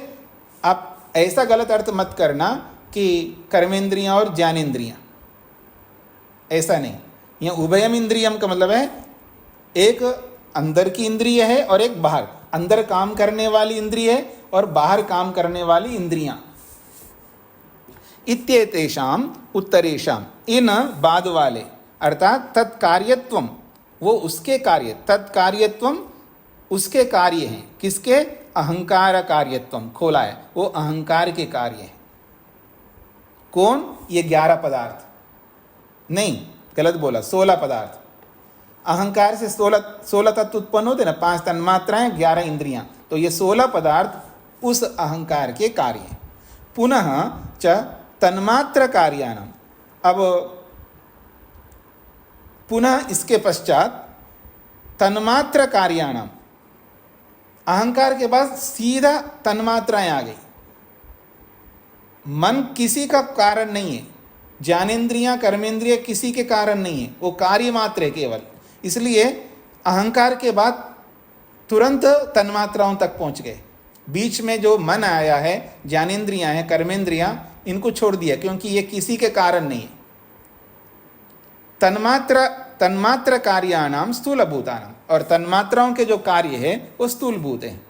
आप ऐसा गलत अर्थ मत करना कि कर्मेंद्रियां और ज्ञानेंद्रियां, ऐसा नहीं। यह उभयम इंद्रियम का मतलब है एक अंदर की इंद्रिय है और एक बाहर, अंदर काम करने वाली इंद्रिय है और बाहर काम करने वाली इंद्रियां। इत्येतेषाम उत्तरेषाम, इन बाद वाले, अर्थात तत्कार्यत्वम, वो उसके कार्य, तत्कार्यत्वम उसके कार्य हैं। किसके? अहंकार कार्यत्वम, खोला है, वो अहंकार के कार्य हैं। कौन? ये 11 पदार्थ नहीं, गलत बोला, 16 पदार्थ। अहंकार से 16 तत्व उत्पन्न होते ना, 5 तन्मात्राएं, 11 इंद्रियां, तो ये 16 पदार्थ उस अहंकार के कार्य हैं। पुनः च तन्मात्र कार्याणाम, अब पुनः इसके पश्चात तन्मात्र कार्याणाम, अहंकार के बाद सीधा तन्मात्राएं आ गई। मन किसी का कारण नहीं है, ज्ञानेन्द्रियां कर्मेंद्रिय किसी के कारण नहीं है, वो कार्य मात्र है केवल। इसलिए अहंकार के बाद तुरंत तन्मात्राओं तक पहुंच गए। बीच में जो मन आया है, ज्ञानेन्द्रियां हैं, कर्मेंद्रियां, इनको छोड़ दिया क्योंकि ये किसी के कारण नहीं है। तन्मात्र कार्याणाम स्थूलभूतानाम, और तन्मात्राओं के जो कार्य है वो स्थूलभूत है।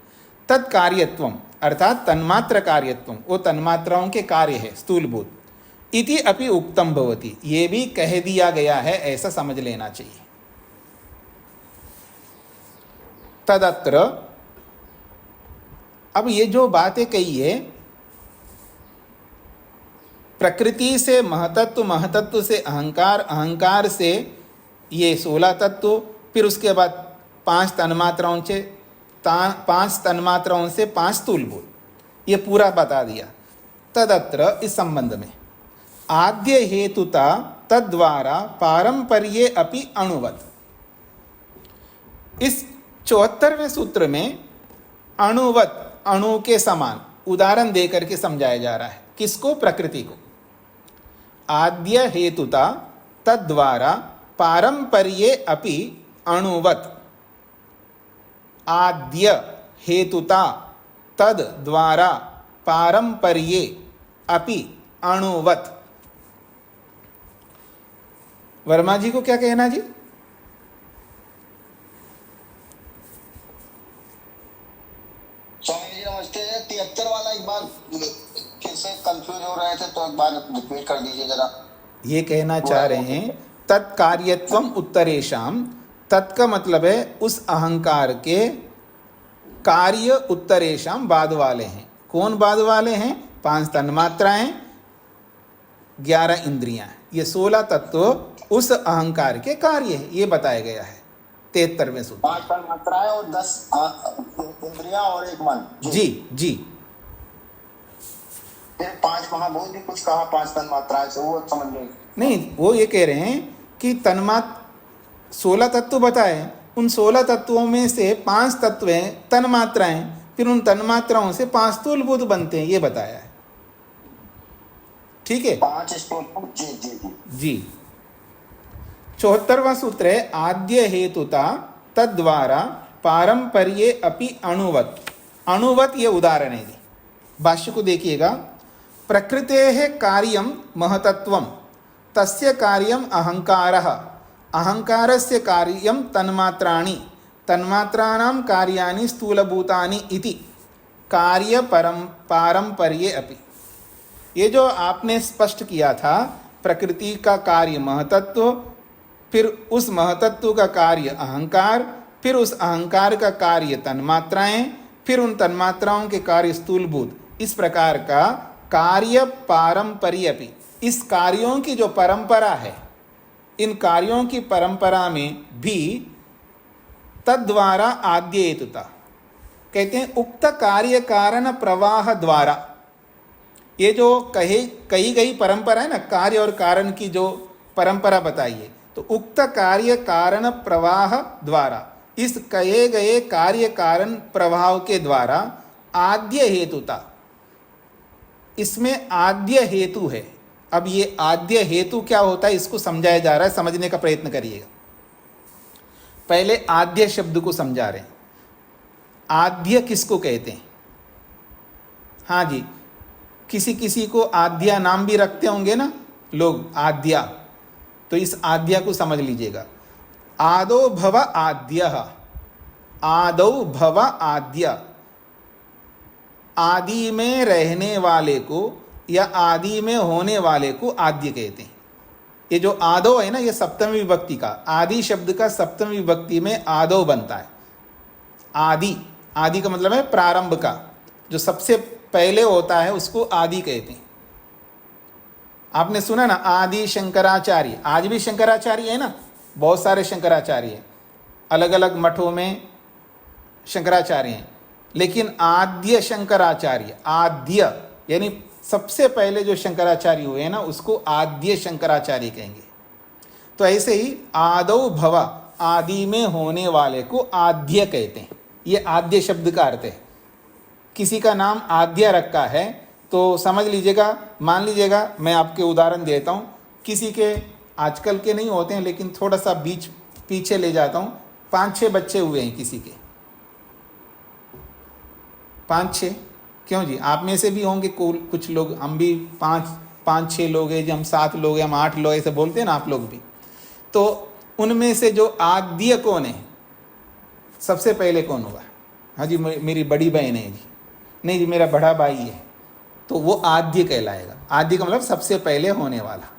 तत्कार्यत्वम अर्थात तन्मात्र कार्यत्वम, वो तन्मात्राओं के कार्य है स्थूलभूत। इति अपि उक्तम भवति, ये भी कह दिया गया है, ऐसा समझ लेना चाहिए। तदत्र, अब ये जो बातें कही है, प्रकृति से महतत्व, महतत्व से अहंकार, अहंकार से ये 16 तत्व, फिर उसके बाद 5 तन्मात्राओं से 5 स्थूलभूत, ये पूरा बता दिया। तदत्र, इस संबंध में आद्य हेतुता तद्वारा पारंपर्ये अपि अणुवत, इस 74वें सूत्र में अणुवत, अणु के समान उदाहरण देकर के समझाया जा रहा है। किसको? प्रकृति को। आद्य हेतुता तद्वारा पारंपर्ये अपि अणुवत, आद्य हेतुता तद द्वारा पारंपर्ये अपि अणुवत। वर्मा जी को क्या कहना जी? स्वामी जी नमस्ते। 73 वाला एक बार फिर से कंफ्यूज हो रहे थे, तो एक बार रिपीट कर दीजिए जरा। ये कहना चाह रहे हैं तत्कार्यत्वम उत्तरेशम, तत् का मतलब है उस अहंकार के कार्य, उत्तरेशम बाद वाले हैं। कौन बाद वाले हैं? 5 तन्मात्राएं, 11 इंद्रियां, ये 16 तत्व उस अहंकार के कार्य है, ये बताया गया है 73वें सूत्र। 5 तन्मात्राएं और 10 इंद्रियां और 1 मन। जी जी। फिर 5 महाभूत भी कुछ कहा 5 तन्मात्राएं से, वो समझ नहीं। नहीं, वो ये कह रहे हैं कि 16 तत्व बताए, उन 16 तत्वों में से 5 तत्व हैं तन्मात्राएं, फिर उन तन्मात्राओं से 5 स्थूलभूत बनते हैं, ये बताया है। ठीक है, 5 स्थूलभूत। जी जी जी जी। 74वां सूत्र है आद्य हेतुता तद्वारा पारंपर्ये अपि अणुवत। अणुवत ये उदाहरण है जी। भाष्य को देखिएगा। प्रकृतेः कार्यं महतत्वं, तस्य कार्यम अहंकारः, अहंकारस्य कार्यम तन्मात्राणि, तन्मात्राणां कार्याणि स्थूलभूतानि इति कार्य पारंपर्ये अपि। ये जो आपने स्पष्ट किया था, प्रकृति का कार्य महतत्व, फिर उस महतत्व का कार्य अहंकार, फिर उस अहंकार का कार्य तन्मात्राएं, फिर उन तन्मात्राओं के कार्य स्थूलभूत, इस प्रकार का कार्य पारंपर्य अपि, इस कार्यों की जो परंपरा है, इन कार्यों की परंपरा में भी तद्वारा आद्य हेतुता, कहते हैं उक्त कार्य कारण प्रवाह द्वारा, ये जो कही गई परंपरा है ना, कार्य और कारण की जो परंपरा बताइए, तो उक्त कार्य कारण प्रवाह द्वारा, इस कहे गए कार्य कारण प्रभाव के द्वारा आद्य हेतुता, इसमें आद्य हेतु है। अब ये आद्य हेतु क्या होता है, इसको समझाया जा रहा है, समझने का प्रयत्न करिएगा। पहले आद्य शब्द को समझा रहे हैं। आद्य किसको कहते हैं? हाँ जी, किसी किसी को आद्या नाम भी रखते होंगे ना लोग, आद्या। तो इस आद्या को समझ लीजिएगा। आदो भव आद्य, आदौ भव आद्य, आदि में रहने वाले को या आदि में होने वाले को आद्य कहते हैं। ये जो आदो है ना, ये सप्तमी विभक्ति का, आदि शब्द का सप्तमी विभक्ति में आदो बनता है। आदि, आदि का मतलब है प्रारंभ का, जो सबसे पहले होता है उसको आदि कहते हैं। आपने सुना ना आदि शंकराचार्य, आज भी शंकराचार्य है ना, बहुत सारे शंकराचार्य हैं, अलग अलग मठों में शंकराचार्य हैं, लेकिन आद्य शंकराचार्य, आद्य यानी सबसे पहले जो शंकराचार्य हुए हैं ना, उसको आद्य शंकराचार्य कहेंगे। तो ऐसे ही आदौ भव, आदि में होने वाले को आद्य कहते हैं। ये आद्य शब्द का अर्थ है। किसी का नाम आद्य रखा है, तो समझ लीजिएगा, मान लीजिएगा, मैं आपके उदाहरण देता हूँ, किसी के आजकल के नहीं होते हैं लेकिन थोड़ा सा बीच पीछे ले जाता हूँ, 5-6 बच्चे हुए हैं किसी के, 5-6, क्यों जी, आप में से भी होंगे कुछ लोग, हम भी 5-6 लोग हैं जी, हम 7 लोग हैं, हम 8 लोग, ऐसे बोलते हैं ना आप लोग भी। तो उनमें से जो आद्य कौन है, सबसे पहले कौन हुआ? हाँ जी, मेरी बड़ी बहन है जी, नहीं जी मेरा बड़ा भाई है, तो वो आद्य कहलाएगा। आद्य का मतलब सबसे पहले होने वाला।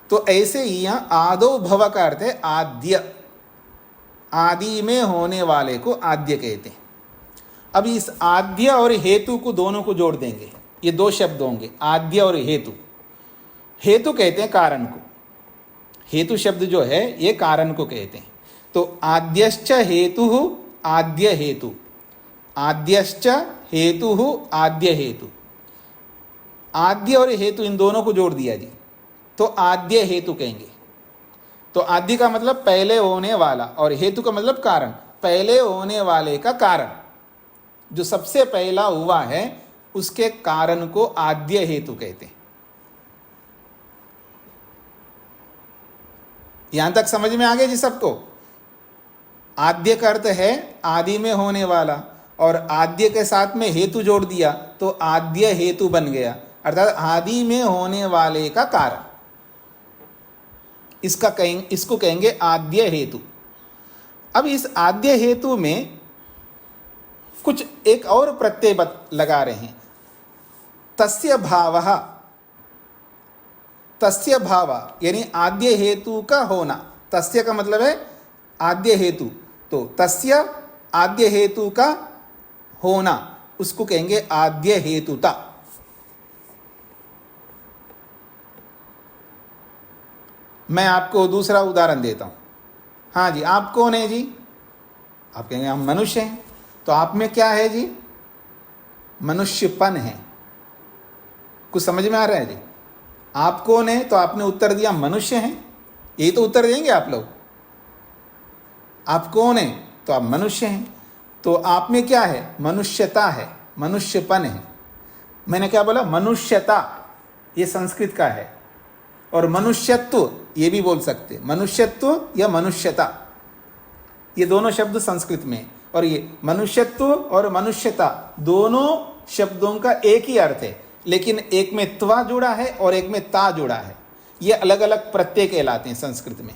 तो ऐसे ही यहाँ आदो भव का अर्थ है आद्य, आदि में होने वाले को आद्य कहते हैं। अब इस आद्य और हेतु को दोनों को जोड़ देंगे, ये 2 शब्द होंगे, आद्य और हेतु। हेतु कहते हैं कारण को, हेतु शब्द जो है ये कारण को कहते हैं। तो आद्यश्च हेतु आद्य हेतु, आद्यश्च हेतु आद्य हेतु, आद्य और हेतु इन दोनों को जोड़ दिया जी, तो आद्य हेतु कहेंगे। तो आद्य का मतलब पहले होने वाला और हेतु का मतलब कारण, पहले होने वाले का कारण, जो सबसे पहला हुआ है उसके कारण को आद्य हेतु कहते हैं। यहां तक समझ में आ गया जी सबको? आद्य का अर्थ है आदि में होने वाला, और आद्य के साथ में हेतु जोड़ दिया तो आद्य हेतु बन गया, अर्थात आदि में होने वाले का कारण। इसको कहेंगे आद्य हेतु। अब इस आद्य हेतु में कुछ एक और प्रत्यय लगा रहे हैं, तस्य भावः, तस्य भाव यानी आद्य हेतु का होना। तस्य का मतलब है आद्य हेतु, तो तस्य आद्य हेतु का होना, उसको कहेंगे आद्य हेतुता। मैं आपको दूसरा उदाहरण देता हूं। हाँ जी, आप कौन है जी? आप कहेंगे हम मनुष्य हैं। तो आप में क्या है जी? मनुष्यपन है। कुछ समझ में आ रहा है जी? आप कौन है? तो आपने उत्तर दिया मनुष्य हैं। यही तो उत्तर देंगे आप लोग। आप कौन है? तो आप मनुष्य हैं। तो आप में क्या है? मनुष्यता है, मनुष्यपन है। मैंने क्या बोला? मनुष्यता, ये संस्कृत का है। और मनुष्यत्व ये भी बोल सकते, मनुष्यत्व या मनुष्यता, ये दोनों शब्द संस्कृत में। और ये मनुष्यत्व और मनुष्यता दोनों शब्दों का एक ही अर्थ है, लेकिन एक में त्वा जुड़ा है और एक में ता जुड़ा है। ये अलग अलग प्रत्यय कहलाते हैं संस्कृत में।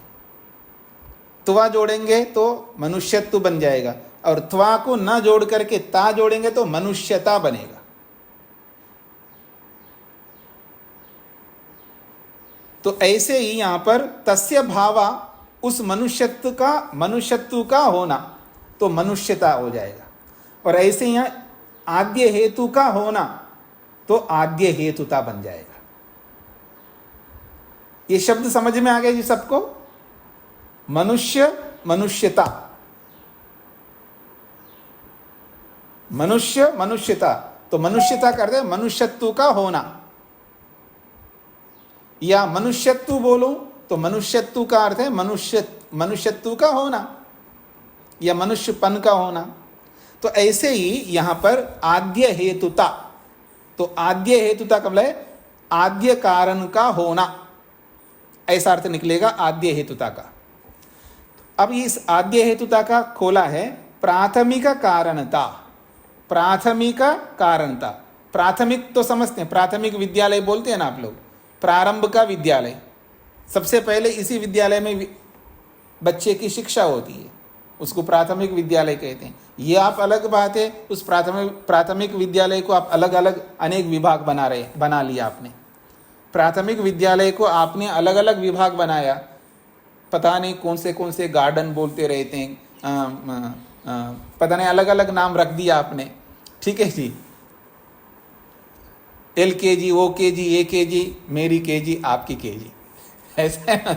त्वा जोड़ेंगे तो मनुष्यत्व बन जाएगा, और त्वा को न जोड़ करके ता जोड़ेंगे तो मनुष्यता बनेगा। तो ऐसे ही यहां पर तस्य भावा, उस मनुष्यत्व का होना, तो मनुष्यता हो जाएगा। और ऐसे ही यहां आद्य हेतु का होना, तो आद्य हेतुता बन जाएगा। ये शब्द समझ में आ गया जी सबको? मनुष्य, मनुष्यता, मनुष्य, मनुष्यता। तो मनुष्यता करते हैं मनुष्यत्व का होना, या मनुष्यत्व बोलूं तो मनुष्यत्व का अर्थ है मनुष्यत्व का होना या मनुष्यपन का होना। तो ऐसे ही यहां पर आद्य हेतुता, तो आद्य हेतुता का मतलब है आद्य कारण का होना, ऐसा अर्थ निकलेगा आद्य हेतुता का। अब इस आद्य हेतुता का खोला है प्राथमिक कारणता। प्राथमिक कारणता, प्राथमिक तो समझते हैं, प्राथमिक विद्यालय बोलते हैं ना आप लोग, प्रारंभ का विद्यालय। सबसे पहले इसी विद्यालय में बच्चे की शिक्षा होती है, उसको प्राथमिक विद्यालय कहते हैं। ये आप अलग बात है, उस प्राथमिक विद्यालय को आप अलग अलग अनेक विभाग बना लिया आपने। प्राथमिक विद्यालय को आपने अलग अलग विभाग बनाया, पता नहीं कौन से गार्डन बोलते रहते हैं, पता नहीं अलग अलग नाम रख दिया आपने, ठीक है जी। LKG, OKG, AKG, मेरी KG, आपकी KG, ऐसा है ना।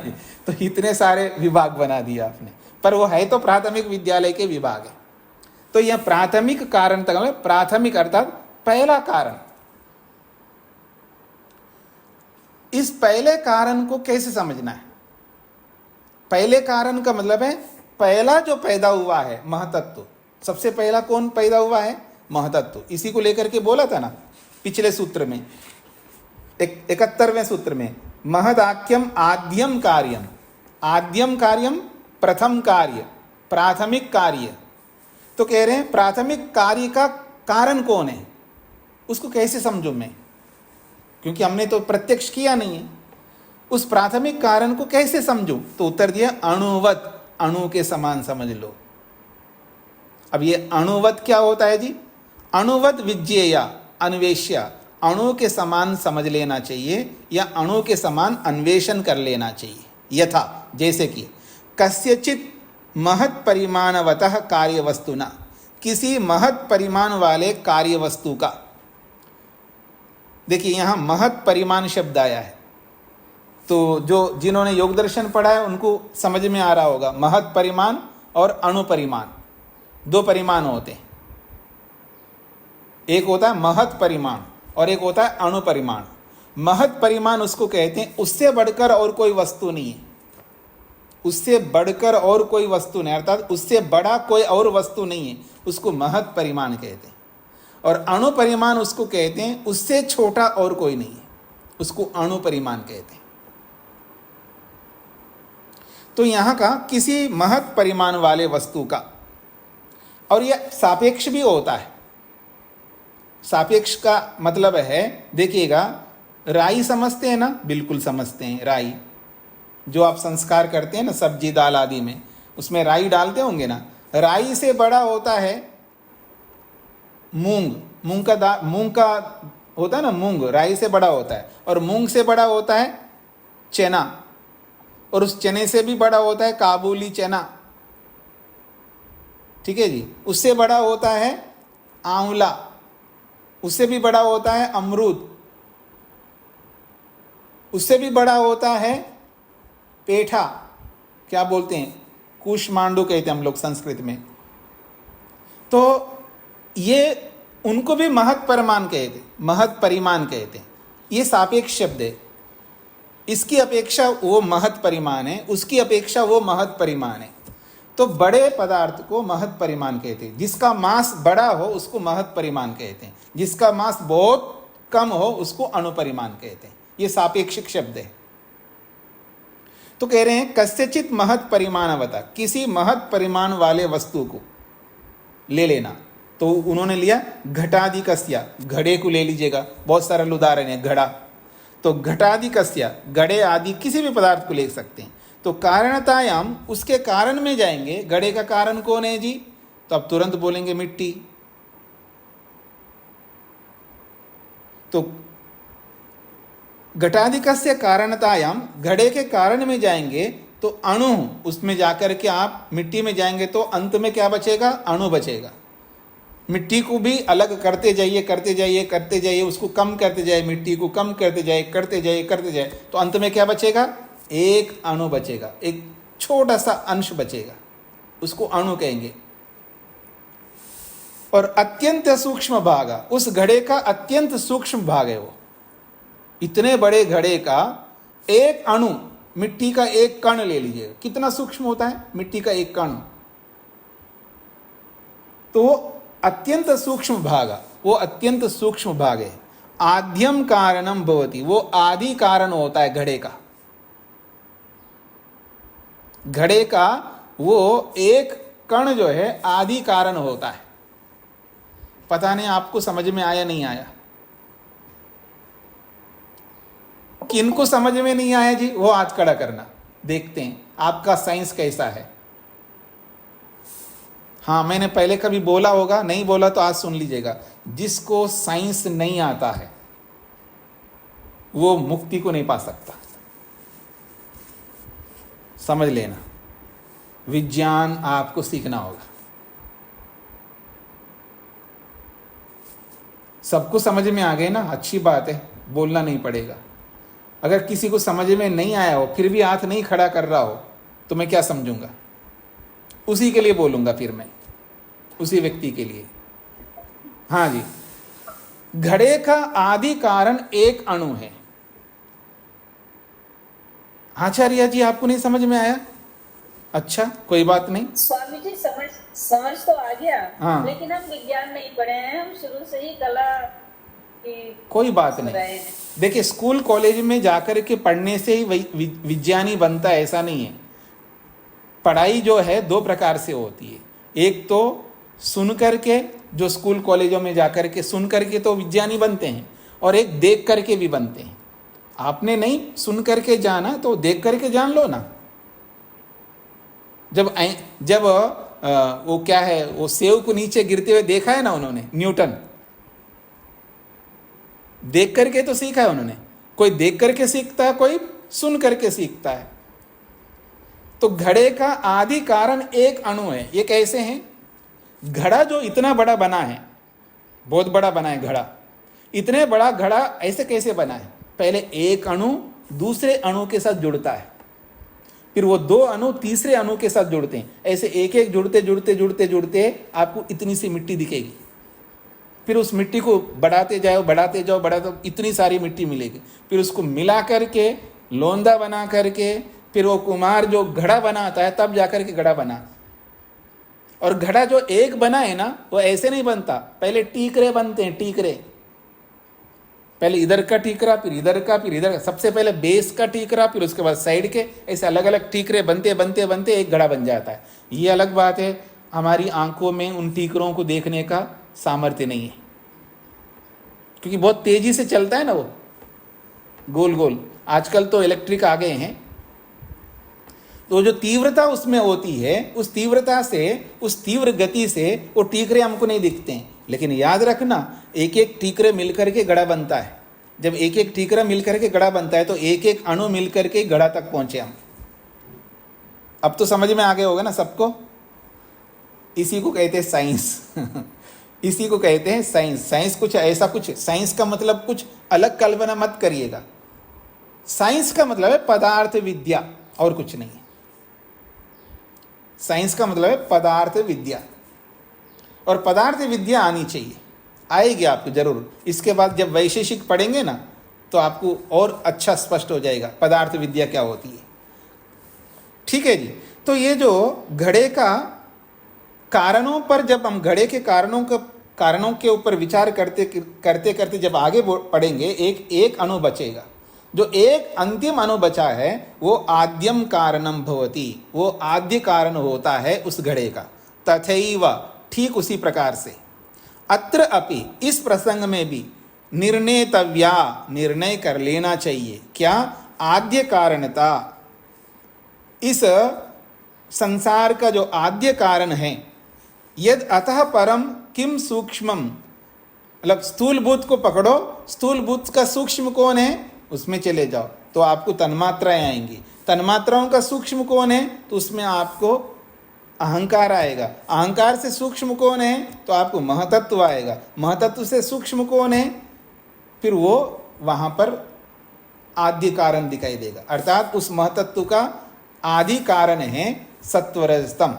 तो इतने सारे विभाग बना दिया आपने, पर वो है तो प्राथमिक विद्यालय के विभाग है। तो यह प्राथमिक कारण तक, प्राथमिक अर्थात पहला कारण। इस पहले कारण को कैसे समझना है? पहले कारण का मतलब है पहला जो पैदा हुआ है महतत्व। सबसे पहला कौन पैदा हुआ है? महतत्व। इसी को लेकर के बोला था ना, पिछले सूत्र में 71वें सूत्र में, महदाख्यम आद्यम कार्यम, आद्यम कार्यम प्रथम कार्य, प्राथमिक कार्य। तो कह रहे हैं प्राथमिक कार्य का कारण कौन है, उसको कैसे समझूं मैं, क्योंकि हमने तो प्रत्यक्ष किया नहीं है। उस प्राथमिक कारण को कैसे समझूं? तो उत्तर दिया अणुवत, अणु के समान समझ लो। अब ये अणुवत क्या होता है जी? अणुवत विज्ञेया अन्वेष्या, अणु के समान समझ लेना चाहिए या अणु के समान अन्वेषण कर लेना चाहिए। यथा, जैसे कि कस्यचित महत् परिमाणवतः कार्य वस्तुना, किसी महत् परिमाण वाले कार्य वस्तु का। देखिए यहाँ महत् परिमाण शब्द आया है, तो जो जिन्होंने योग दर्शन पढ़ा है उनको समझ में आ रहा होगा। महत् परिमाण और अणु परिमाण, दो परिमाण होते हैं। एक होता है महत् परिमाण और एक होता है अणु परिमाण। महत् परिमाण उसको कहते हैं उससे बढ़कर और कोई वस्तु नहीं है, उससे बढ़कर और कोई वस्तु नहीं, अर्थात उससे बड़ा कोई और वस्तु नहीं है, उसको महत् परिमाण कहते हैं। और अणु परिमाण उसको कहते हैं उससे छोटा और कोई नहीं है, उसको अणु परिमाण कहते हैं। तो यहां का किसी महत् परिमाण वाले वस्तु का, और यह सापेक्ष भी होता है। सापेक्ष का मतलब है, देखिएगा, राई समझते हैं ना? बिल्कुल समझते हैं। राई जो आप संस्कार करते हैं ना सब्जी दाल आदि में, उसमें राई डालते होंगे ना। राई से बड़ा होता है मूंग, मूंग का होता है ना, मूंग राई से बड़ा होता है। और मूंग से बड़ा होता है चना, और उस चने से भी बड़ा होता है काबुली चना, ठीक है जी। उससे बड़ा होता है आंवला, उससे भी बड़ा होता है अमरूद, उससे भी बड़ा होता है पेठा, क्या बोलते हैं, कूष्मांडू कहते हैं हम लोग संस्कृत में। तो ये उनको भी महत् परिमाण कहते, महत् परिमाण कहते हैं। ये सापेक्ष शब्द है। इसकी अपेक्षा वो महत् परिमाण है, उसकी अपेक्षा वो महत् परिमाण है। तो बड़े पदार्थ को महत् परिमाण कहते हैं। जिसका मास बड़ा हो उसको महत् परिमाण कहते हैं, जिसका मास बहुत कम हो उसको अणुपरिमाण कहते हैं। ये सापेक्षिक शब्द है। तो कह रहे हैं कस्यचित महत् परिमाणवता, किसी महत् परिमाण वाले वस्तु को ले लेना। तो उन्होंने लिया घटाधिकस्य, घड़े को ले लीजिएगा, बहुत सरल उदाहरण है घड़ा। तो घटाधिकस्य, घड़े आदि किसी भी पदार्थ को ले सकते हैं। तो कारणतायाम, उसके कारण में जाएंगे। घड़े का कारण कौन है जी? तो अब तुरंत बोलेंगे मिट्टी। तो घटाधिकस्य कारणतायाम, घड़े के कारण में जाएंगे तो अणु, उसमें जाकर के आप मिट्टी में जाएंगे तो अंत में क्या बचेगा? अणु बचेगा। मिट्टी को भी अलग करते जाइए करते जाइए करते जाइए, उसको कम करते जाइए, मिट्टी को कम करते जाइए करते जाइए करते जाइए, तो अंत में क्या बचेगा? एक अणु बचेगा, एक छोटा सा अंश बचेगा, उसको अणु कहेंगे। और अत्यंत सूक्ष्म भाग, उस घड़े का अत्यंत सूक्ष्म भाग है वो। इतने बड़े घड़े का एक अणु, मिट्टी का एक कण ले लीजिए, कितना सूक्ष्म होता है मिट्टी का एक कण। तो अत्यंत सूक्ष्म भाग, वो अत्यंत सूक्ष्म भाग है। आद्यम कारणम भवति, वो आदि कारण होता है घड़े का। घड़े का वो एक कण जो है आदि कारण होता है। पता नहीं आपको समझ में आया नहीं आया? किनको समझ में नहीं आया जी? वो हाथ खड़ा करना, देखते हैं आपका साइंस कैसा है। हाँ, मैंने पहले कभी बोला होगा, नहीं बोला तो आज सुन लीजिएगा। जिसको साइंस नहीं आता है वो मुक्ति को नहीं पा सकता, समझ लेना। विज्ञान आपको सीखना होगा। सबको समझ में आ गए ना, अच्छी बात है, बोलना नहीं पड़ेगा। अगर किसी को समझ में नहीं आया हो फिर भी हाथ नहीं खड़ा कर रहा हो तो मैं क्या समझूंगा? उसी के लिए बोलूंगा, फिर मैं उसी व्यक्ति के लिए। हाँ जी, घड़े का आदि कारण एक अणु है। आचार्य जी आपको नहीं समझ में आया? अच्छा, कोई बात नहीं। स्वामी जी समझ तो आ गया। हाँ। लेकिन हम विज्ञान नहीं पढ़े हैं, हम शुरू से ही कला कि कोई बात नहीं। देखिए, स्कूल कॉलेज में जाकर के पढ़ने से ही विज्ञानी बनता है, ऐसा नहीं है। पढ़ाई जो है दो प्रकार से होती है। एक तो सुन करके, जो स्कूल कॉलेजों में जाकर के सुन करके तो विज्ञानी बनते हैं, और एक देख करके भी बनते हैं। आपने नहीं सुन करके जाना तो देख करके जान लो ना। जब वो क्या है, वो सेव को नीचे गिरते हुए देखा है ना उन्होंने, न्यूटन, देख करके तो सीखा है उन्होंने। कोई देख करके सीखता है, कोई सुन करके सीखता है। तो घड़े का आदि कारण एक अणु है। ये कैसे है? घड़ा जो इतना बड़ा बना है, बहुत बड़ा बना है घड़ा, इतने बड़ा घड़ा ऐसे कैसे बना है? पहले एक अणु दूसरे अणु के साथ जुड़ता है, फिर वो दो अणु तीसरे अणु के साथ जुड़ते हैं। ऐसे एक एक जुड़ते जुड़ते जुड़ते जुड़ते आपको इतनी सी मिट्टी दिखेगी। फिर उस मिट्टी को बढ़ाते जाओ बढ़ाते जाओ बढ़ाते, इतनी सारी मिट्टी मिलेगी। फिर उसको मिला करके लोंदा बना करके, फिर वो कुम्हार जो घड़ा बनाता है तब जाकर के घड़ा बना। और घड़ा जो एक बना है ना, वो ऐसे नहीं बनता। पहले टीकरे बनते हैं, टीकरे। पहले इधर का टीकरा, फिर इधर का, फिर इधर का। सबसे पहले बेस का टीकरा, फिर उसके बाद साइड के, ऐसे अलग अलग टीकरे बनते बनते बनते एक घड़ा बन जाता है। ये अलग बात है, हमारी आंखों में उन टीकरों को देखने का सामर्थ्य नहीं है, क्योंकि बहुत तेजी से चलता है ना वो गोल गोल। आजकल तो इलेक्ट्रिक आ गए हैं, तो जो तीव्रता उसमें होती है, उस तीव्रता से, उस तीव्र गति से वो टीकरे हमको नहीं दिखते हैं। लेकिन याद रखना, एक एक टीकरे मिलकर के घड़ा बनता है। जब एक एक टीकरा मिलकर के घड़ा बनता है तो एक एक अणु मिलकर के घड़ा तक पहुंचे हम। अब तो समझ में आ गया होगा ना सबको। इसी को कहते हैं साइंस इसी को कहते हैं साइंस। साइंस कुछ ऐसा, कुछ साइंस का मतलब कुछ अलग कल्पना मत करिएगा। साइंस का मतलब है पदार्थ विद्या, और कुछ नहीं है। साइंस का मतलब है पदार्थ विद्या, और पदार्थ विद्या आनी चाहिए, आएगी आपको जरूर। इसके बाद जब वैशेषिक पढ़ेंगे ना तो आपको और अच्छा स्पष्ट हो जाएगा पदार्थ विद्या क्या होती है। ठीक है जी। तो ये जो घड़े का कारणों पर, जब हम घड़े के कारणों के ऊपर विचार करते करते जब आगे पढ़ेंगे, एक अणु बचेगा। जो एक अंतिम अणु बचा है वो आद्यम कारणम भवति, वो आद्य कारण होता है उस घड़े का। तथैव, ठीक उसी प्रकार से अत्र अपि, इस प्रसंग में भी निर्णेतव्या, निर्णय कर लेना चाहिए। क्या? आद्य कारणता, इस संसार का जो आद्य कारण है, यद अतः परम किम सूक्ष्मम, मतलब स्थूलभूत को पकड़ो, स्थूलभूत का सूक्ष्म कौन है उसमें चले जाओ तो आपको तन्मात्राएं आएंगी। तन्मात्राओं का सूक्ष्म कौन है तो उसमें आपको अहंकार आएगा। अहंकार से सूक्ष्म कौन है तो आपको महतत्व आएगा। महतत्व से सूक्ष्म कौन है, फिर वो वहां पर आद्य कारण दिखाई देगा। अर्थात उस महतत्व का आदि कारण है सत्वरजतम,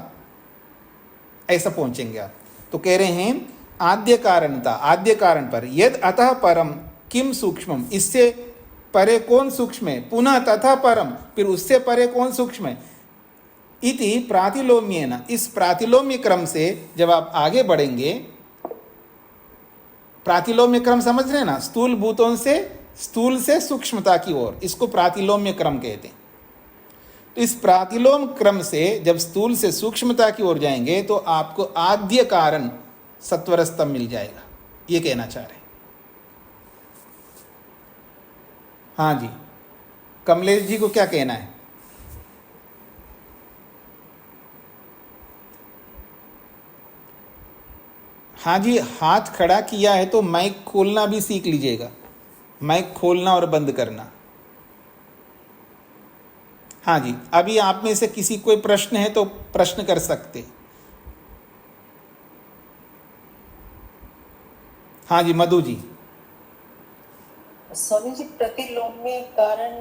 ऐसा पहुंचेंगे आप। तो कह रहे हैं आद्य कारणता, आद्य कारण पर। यद अतः परम किम सूक्ष्मम, इससे परे कौन सूक्ष्म है। पुनः तथा परम, फिर उससे परे कौन सूक्ष्म है। इति प्रातिलोम्येन, इस प्रातिलोम्य क्रम से जब आप आगे बढ़ेंगे, प्रातिलोम्य क्रम समझ रहे हैं ना, स्थूल भूतों से, स्थूल से सूक्ष्मता की ओर, इसको प्रातिलोम्य क्रम कहते हैं। तो इस प्रातिलोम क्रम से जब स्थूल से सूक्ष्मता की ओर जाएंगे तो आपको आद्य कारण सत्वरस्तम मिल जाएगा, ये कहना चाह रहे हैं। हाँ जी, कमलेश जी को क्या कहना है? हाँ जी, हाथ खड़ा किया है तो माइक खोलना भी सीख लीजिएगा, माइक खोलना और बंद करना। हाँ जी, अभी आप में से किसी कोई प्रश्न है तो प्रश्न कर सकते। हाँ जी, मधु जी। स्वामी जी, प्रतिलोम्य कारण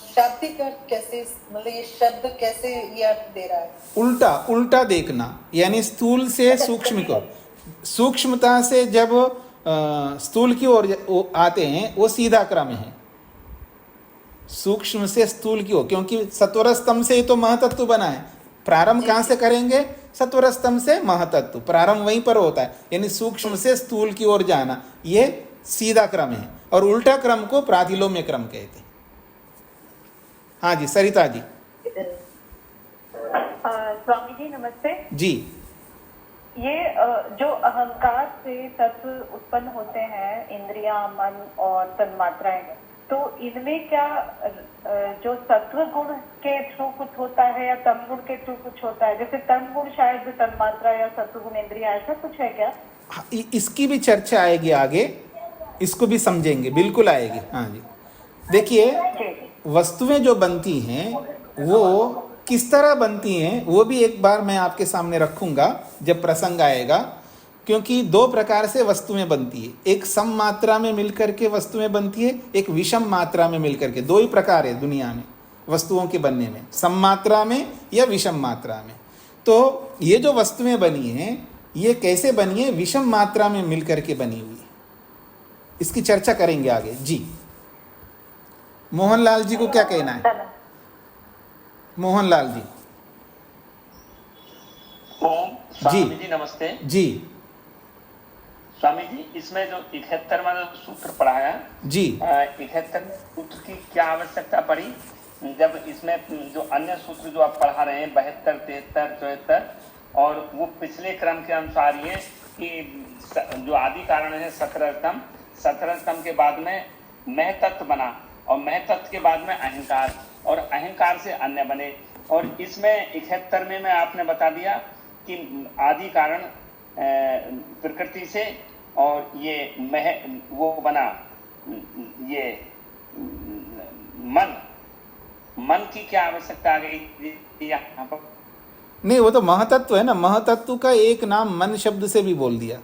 शाब्दिक अर्थ कैसे, मतलब ये शब्द कैसे ये अर्थ दे रहा है? उल्टा उल्टा देखना, यानी स्थूल से सूक्ष्म को, सूक्ष्मता से जब स्थूल की ओर आते हैं वो सीधा क्रम है, सूक्ष्म से स्थूल की ओर, क्योंकि सत्वर स्तंभ से ही तो महतत्व बना है। प्रारंभ कहाँ से करेंगे? सत्वर स्तंभ से महतत्व, प्रारंभ वहीं पर होता है। यानी सूक्ष्म से स्थूल की ओर जाना, ये सीधा क्रम है, और उल्टा क्रम को प्रातिलोम्य क्रम कहते हैं। हाँ जी, सरिता जी। स्वामी जी नमस्ते जी। ये जो अहंकार से तत्व उत्पन्न होते हैं, इंद्रियां, मन और तन्मात्राएं, तो इनमें क्या जो सत्व गुण के थ्रू कुछ होता है या तम गुण के थ्रू कुछ होता है? जैसे तम गुण शायद तन्मात्रा या सत्व गुण इंद्रिया, ऐसा कुछ है क्या? इसकी भी चर्चा आएगी आगे, इसको भी समझेंगे, बिल्कुल आएगी। हाँ जी, देखिए वस्तुएं जो बनती हैं वो किस तरह बनती हैं वो भी एक बार मैं आपके सामने रखूंगा जब प्रसंग आएगा, क्योंकि दो प्रकार से वस्तुएं बनती है। एक सम मात्रा में मिलकर के वस्तुएं बनती है, एक विषम मात्रा में मिलकर के। दो ही प्रकार है दुनिया में वस्तुओं के बनने में, सम मात्रा में या विषम मात्रा में। तो ये जो वस्तुएं बनी हैं ये कैसे बनी है? विषम मात्रा में मिलकर के बनी हुई है। इसकी चर्चा करेंगे आगे। जी, मोहनलाल जी को क्या कहना है? मोहनलाल जी। ओम स्वामी जी नमस्ते। जी स्वामी जी, इसमें जो 71वां जो सूत्र पढ़ाया जी, 71 सूत्र की क्या आवश्यकता पड़ी जब इसमें जो अन्य सूत्र जो आप पढ़ा रहे हैं 72, 73, 74, और वो पिछले क्रम के अनुसार ही है कि जो आदि कारण है 17 स्तंभ के बाद में महतत्व बना, और महतत्व के बाद में अहंकार, और अहंकार से अन्य बने। और इसमें 71 में आपने बता दिया कि आदि कारण प्रकृति से, और ये वो बना ये मन की क्या आवश्यकता आ गई यहाँ पर? नहीं, वो तो महतत्व है ना। महतत्व का एक नाम मन शब्द से भी बोल दिया।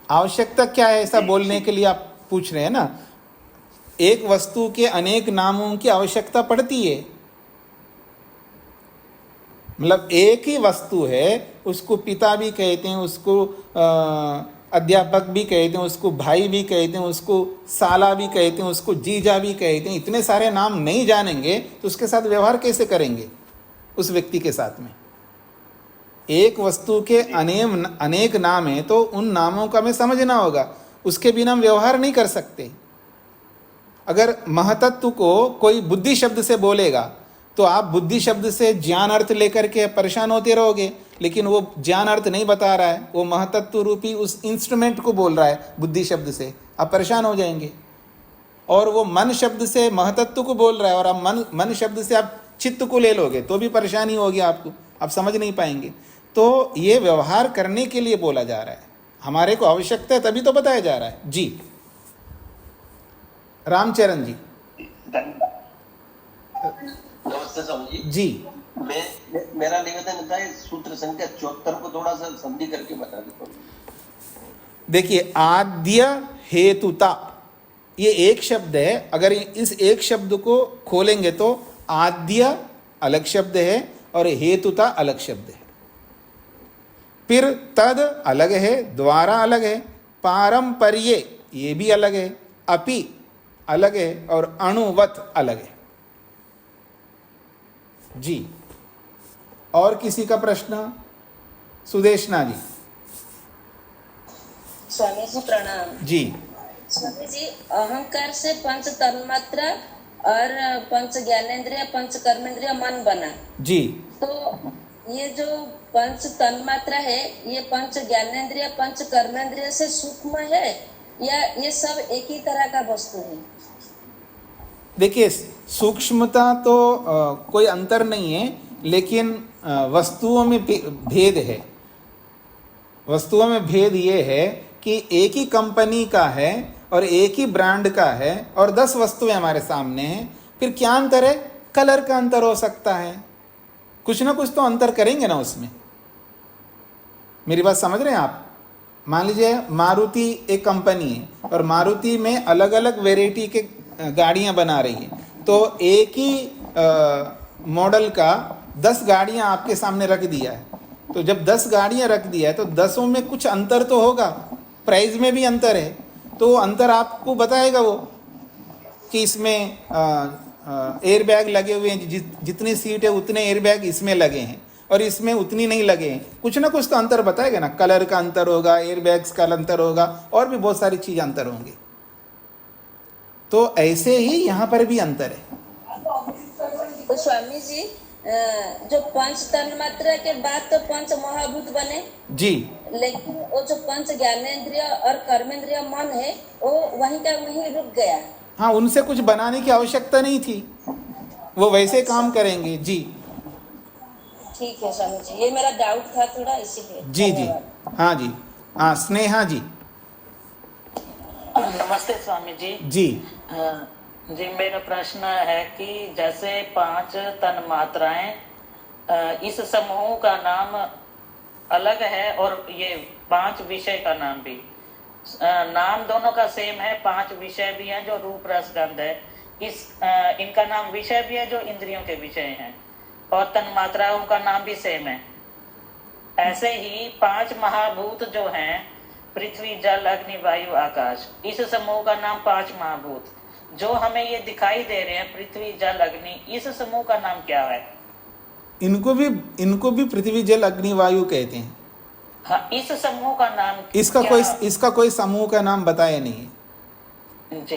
आवश्यकता क्या है ऐसा बोलने के लिए आप पूछ रहे हैं ना। एक वस्तु के अनेक नामों की आवश्यकता पड़ती है। मतलब एक ही वस्तु है, उसको पिता भी कहते हैं, उसको अध्यापक भी कहते हैं, उसको भाई भी कहते हैं, उसको साला भी कहते हैं, उसको जीजा भी कहते हैं। इतने सारे नाम नहीं जानेंगे तो उसके साथ व्यवहार कैसे करेंगे उस व्यक्ति के साथ में? एक वस्तु के अनेक नाम है तो उन नामों का हमें समझना होगा, उसके बिना हम व्यवहार नहीं कर सकते। अगर महतत्व को कोई बुद्धि शब्द से बोलेगा तो आप बुद्धि शब्द से ज्ञान अर्थ लेकर के परेशान होते रहोगे, लेकिन वो ज्ञान अर्थ नहीं बता रहा है, वो महतत्व रूपी उस इंस्ट्रूमेंट को बोल रहा है बुद्धि शब्द से, आप परेशान हो जाएंगे। और वो मन शब्द से महतत्व को बोल रहा है और आप मन शब्द से आप चित्त को ले लोगे तो भी परेशानी होगी आपको, आप समझ नहीं पाएंगे। तो ये व्यवहार करने के लिए बोला जा रहा है, हमारे को आवश्यकता है तभी तो बताया जा रहा है। जी, रामचरण जी। नमस्ते स्वामी जी। जी, मेरा निवेदन था सूत्र संख्या 74 को थोड़ा सा समझी करके बता दो। देखिए, आद्य हेतुता ये एक शब्द है। अगर इस एक शब्द को खोलेंगे तो आद्य अलग शब्द है और हेतुता अलग शब्द है। फिर तद अलग है, द्वारा अलग है, पारंपर्य ये भी अलग है, अपि अलग है और अणुवत अलग है। जी, और किसी का प्रश्न? सुदेशना जी। स्वामी जी प्रणाम। जी, स्वामी जी, अहंकार से पंच तन्मात्रा और पंच ज्ञानेंद्रिय, पंच कर्मेंद्रिय, मन बना। जी, तो ये जो पंच तन्मात्रा है, ये पंच ज्ञानेंद्रिय, पंच कर्मेंद्रिय से सूक्ष्म है या ये सब एक ही तरह का वस्तु है? देखिए, सूक्ष्मता तो कोई अंतर नहीं है, लेकिन वस्तुओं में भेद है। वस्तुओं में भेद ये है कि एक ही कंपनी का है और एक ही ब्रांड का है और 10 वस्तुएं हमारे सामने हैं, फिर क्या अंतर है? कलर का अंतर हो सकता है, कुछ ना कुछ तो अंतर करेंगे ना उसमें। मेरी बात समझ रहे हैं आप? मान लीजिए मारुति एक कंपनी है और मारुति में अलग अलग वेराइटी के गाड़ियां बना रही है, तो एक ही मॉडल का 10 गाड़ियां आपके सामने रख दिया है। तो जब 10 गाड़ियां रख दिया है तो 10 में कुछ अंतर तो होगा, प्राइस में भी अंतर है, तो अंतर आपको बताएगा वो कि इसमें एयर बैग लगे हुए हैं, जितनी सीट है उतने एयर बैग इसमें लगे हैं, और इसमें उतनी नहीं लगे, कुछ ना कुछ तो अंतर बताएगा ना, कलर का अंतर होगा, एयर बैग्स का अंतर होगा, और भी बहुत सारी चीज़ अंतर होंगे। तो ऐसे ही यहाँ पर भी अंतर है। तो स्वामी जी जो पंच तन्मात्रा के बाद तो पंच महाभूत बने जी, लेकिन वो जो पंच ज्ञानेंद्रिय और कर्मेंद्रिय मन है वो वहीं का वहीं रुक गया। हाँ, उनसे कुछ बनाने की आवश्यकता नहीं थी, वो वैसे काम करेंगे। जी ठीक है स्वामी जी, ये मेरा डाउट था थोड़ा, इसीलिए। जी जी, हाँ जी, हाँ स्नेहा जी। नमस्ते स्वामी जी। जी जी, मेरा प्रश्न है कि जैसे 5 तन्मात्राएं, इस समूह का नाम अलग है और ये 5 विषय का नाम भी, नाम दोनों का सेम है, 5 विषय भी हैं जो रूप रस गंध है, इनका नाम विषय भी है जो इंद्रियों के विषय हैं, और तन्मात्राओं का नाम भी सेम है। ऐसे ही 5 महाभूत जो हैं, पृथ्वी जल अग्नि वायु आकाश, इस समूह का नाम 5 महाभूत जो हमें ये दिखाई दे रहे हैं, पृथ्वी जल अग्नि, इस समूह का नाम क्या है? इनको भी पृथ्वी जल अग्नि वायु कहते हैं। हाँ, इस समूह का नाम इसका कोई समूह का नाम बताया नहीं है। जी,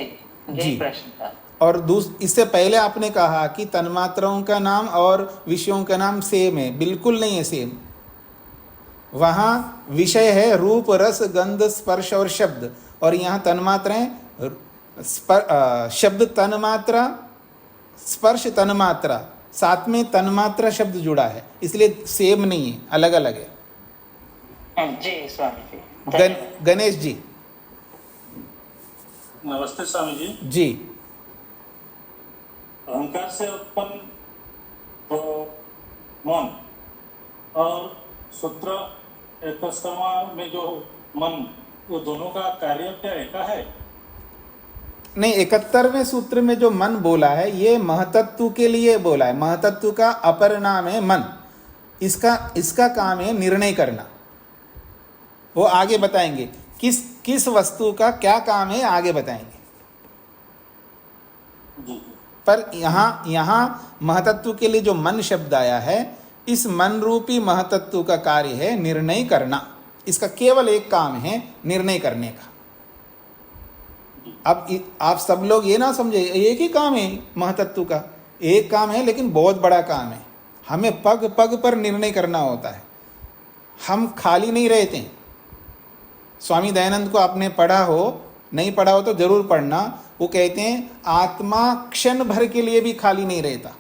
यही प्रश्न था। और इससे पहले आपने कहा कि तन्मात्राओं का नाम और विषयों का नाम सेम है, बिल्कुल नहीं है सेम। वहाँ विषय है रूप रस गंध स्पर्श और शब्द, और यहाँ तन्मात्राएं शब्द तन्मात्रा, स्पर्श तन्मात्रा, साथ में तन्मात्रा शब्द जुड़ा है, इसलिए सेम नहीं है, अलग अलग है। जी स्वामी जी। गणेश जी। नमस्ते स्वामी जी। जी, अहंकार से उत्पन्न तो मन और सूत्र 71 में जो मन, वो दोनों का कार्य क्या एक है? नहीं, 71वें सूत्र में जो मन बोला है ये महतत्व के लिए बोला है। महतत्व का अपर नाम है मन। इसका काम है निर्णय करना। वो आगे बताएंगे किस वस्तु का क्या काम है, आगे बताएंगे। पर यहाँ महतत्व के लिए जो मन शब्द आया है, इस मन रूपी महतत्व का कार्य है निर्णय करना। इसका केवल एक काम है निर्णय करने का। अब आप सब लोग ये ना समझे एक ही काम है महतत्व का, एक काम है लेकिन बहुत बड़ा काम है। हमें पग पग पर निर्णय करना होता है, हम खाली नहीं रहते हैं। स्वामी दयानंद को आपने पढ़ा हो, नहीं पढ़ा हो तो जरूर पढ़ना। वो कहते हैं आत्मा क्षण भर के लिए भी खाली नहीं रहता,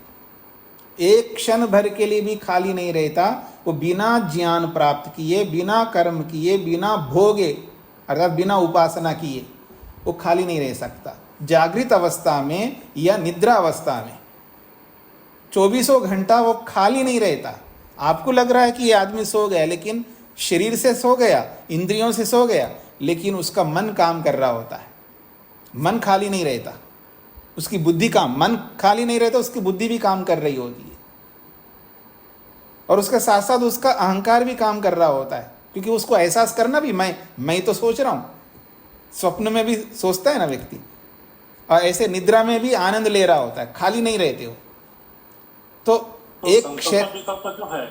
एक क्षण भर के लिए भी खाली नहीं रहता। वो बिना ज्ञान प्राप्त किए, बिना कर्म किए, बिना भोगे अर्थात बिना उपासना किए वो खाली नहीं रह सकता। जागृत अवस्था में या निद्रा अवस्था में 24 घंटा वो खाली नहीं रहता। आपको लग रहा है कि ये आदमी सो गया, लेकिन शरीर से सो गया, इंद्रियों से सो गया, लेकिन उसका मन काम कर रहा होता है। मन खाली नहीं रहता, उसकी बुद्धि मन खाली नहीं रहता, उसकी बुद्धि भी काम कर रही होती है, और उसके साथ साथ उसका अहंकार भी काम कर रहा होता है, क्योंकि उसको एहसास करना भी मैं तो सोच रहा हूँ। स्वप्न में भी सोचता है ना व्यक्ति, और ऐसे निद्रा में भी आनंद ले रहा होता है, खाली नहीं रहते हो। तो एक विकल्प जो है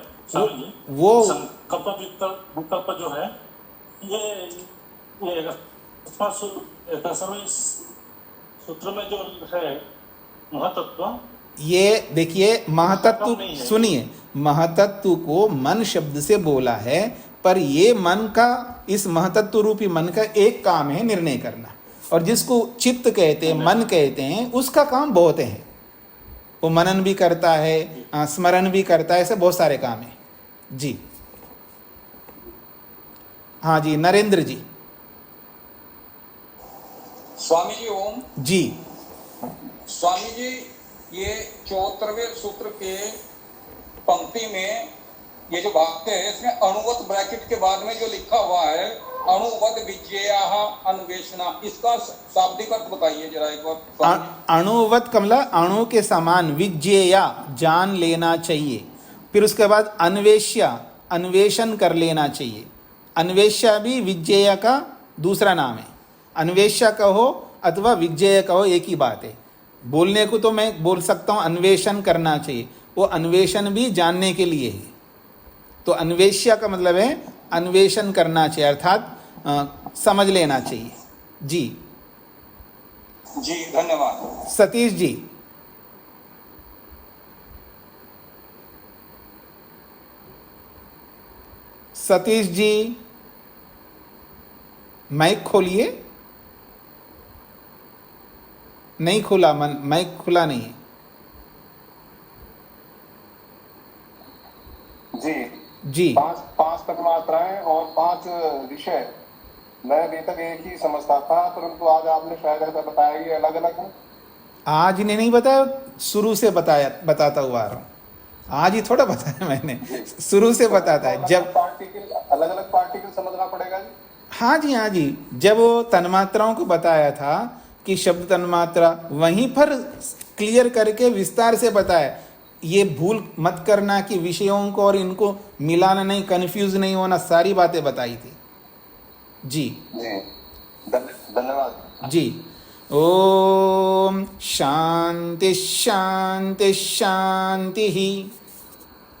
वो विकल्प जो है ये सूत्र में जो है महतत्व, ये देखिए महतत्व, सुनिए, महतत्व को मन शब्द से बोला है, पर ये मन का, इस महतत्व रूपी मन का एक काम है निर्णय करना। और जिसको चित्त कहते हैं, मन कहते हैं, उसका काम बहुत है। वो मनन भी करता है, स्मरण भी करता है, ऐसे बहुत सारे काम हैं। जी हाँ जी, नरेंद्र जी। स्वामी जी ओम। जी स्वामी जी, ये 74वें सूत्र के पंक्ति में ये जो वाक्य है, इसमें अणुवत ब्रैकेट के बाद में जो लिखा हुआ है अणुवत विज्ञेया अन्वेषणा, इसका शाब्दिक अर्थ बताइए जरा एक बार। अणुवत कमला, अणु के समान, विज्ञेया जान लेना चाहिए। फिर उसके बाद अन्वेष्या, अन्वेषण कर लेना चाहिए। अन्वेष्या भी विज्ञेया का दूसरा नाम है। अन्वेष्या कहो अथवा विज्ञेय कहो, एक ही बात है। बोलने को तो मैं बोल सकता हूँ अन्वेषण करना चाहिए, वो अन्वेषण भी जानने के लिए है। तो अन्वेष्य का मतलब है अन्वेषण करना चाहिए, अर्थात समझ लेना चाहिए। जी जी धन्यवाद। सतीश जी। सतीश जी माइक खोलिए। नहीं खुला, माइक खुला नहीं है। जी जी पांच तन्मात्राएं और 5 विषय, मैं अभी तक एक ही समझता था, परंतु आज आपने शायद ऐसा बताया कि अलग अलग है। आज इन्हें नहीं बताया, शुरू से बताता हुआ आ रहा हूँ। आज ही थोड़ा बताया मैंने, शुरू से बताता है। जब अलग अलग पार्टिकल समझना पड़ेगा जी। हाँ जी, हाँ जी, जब वो तन्मात्राओं को बताया था कि शब्द तन्मात्रा, वहीं पर क्लियर करके विस्तार से बताया। ये भूल मत करना कि विषयों को और इनको मिलाना नहीं, कंफ्यूज नहीं होना, सारी बातें बताई थी। जी धन्यवाद जी। ओम शांति शांति शांति ही।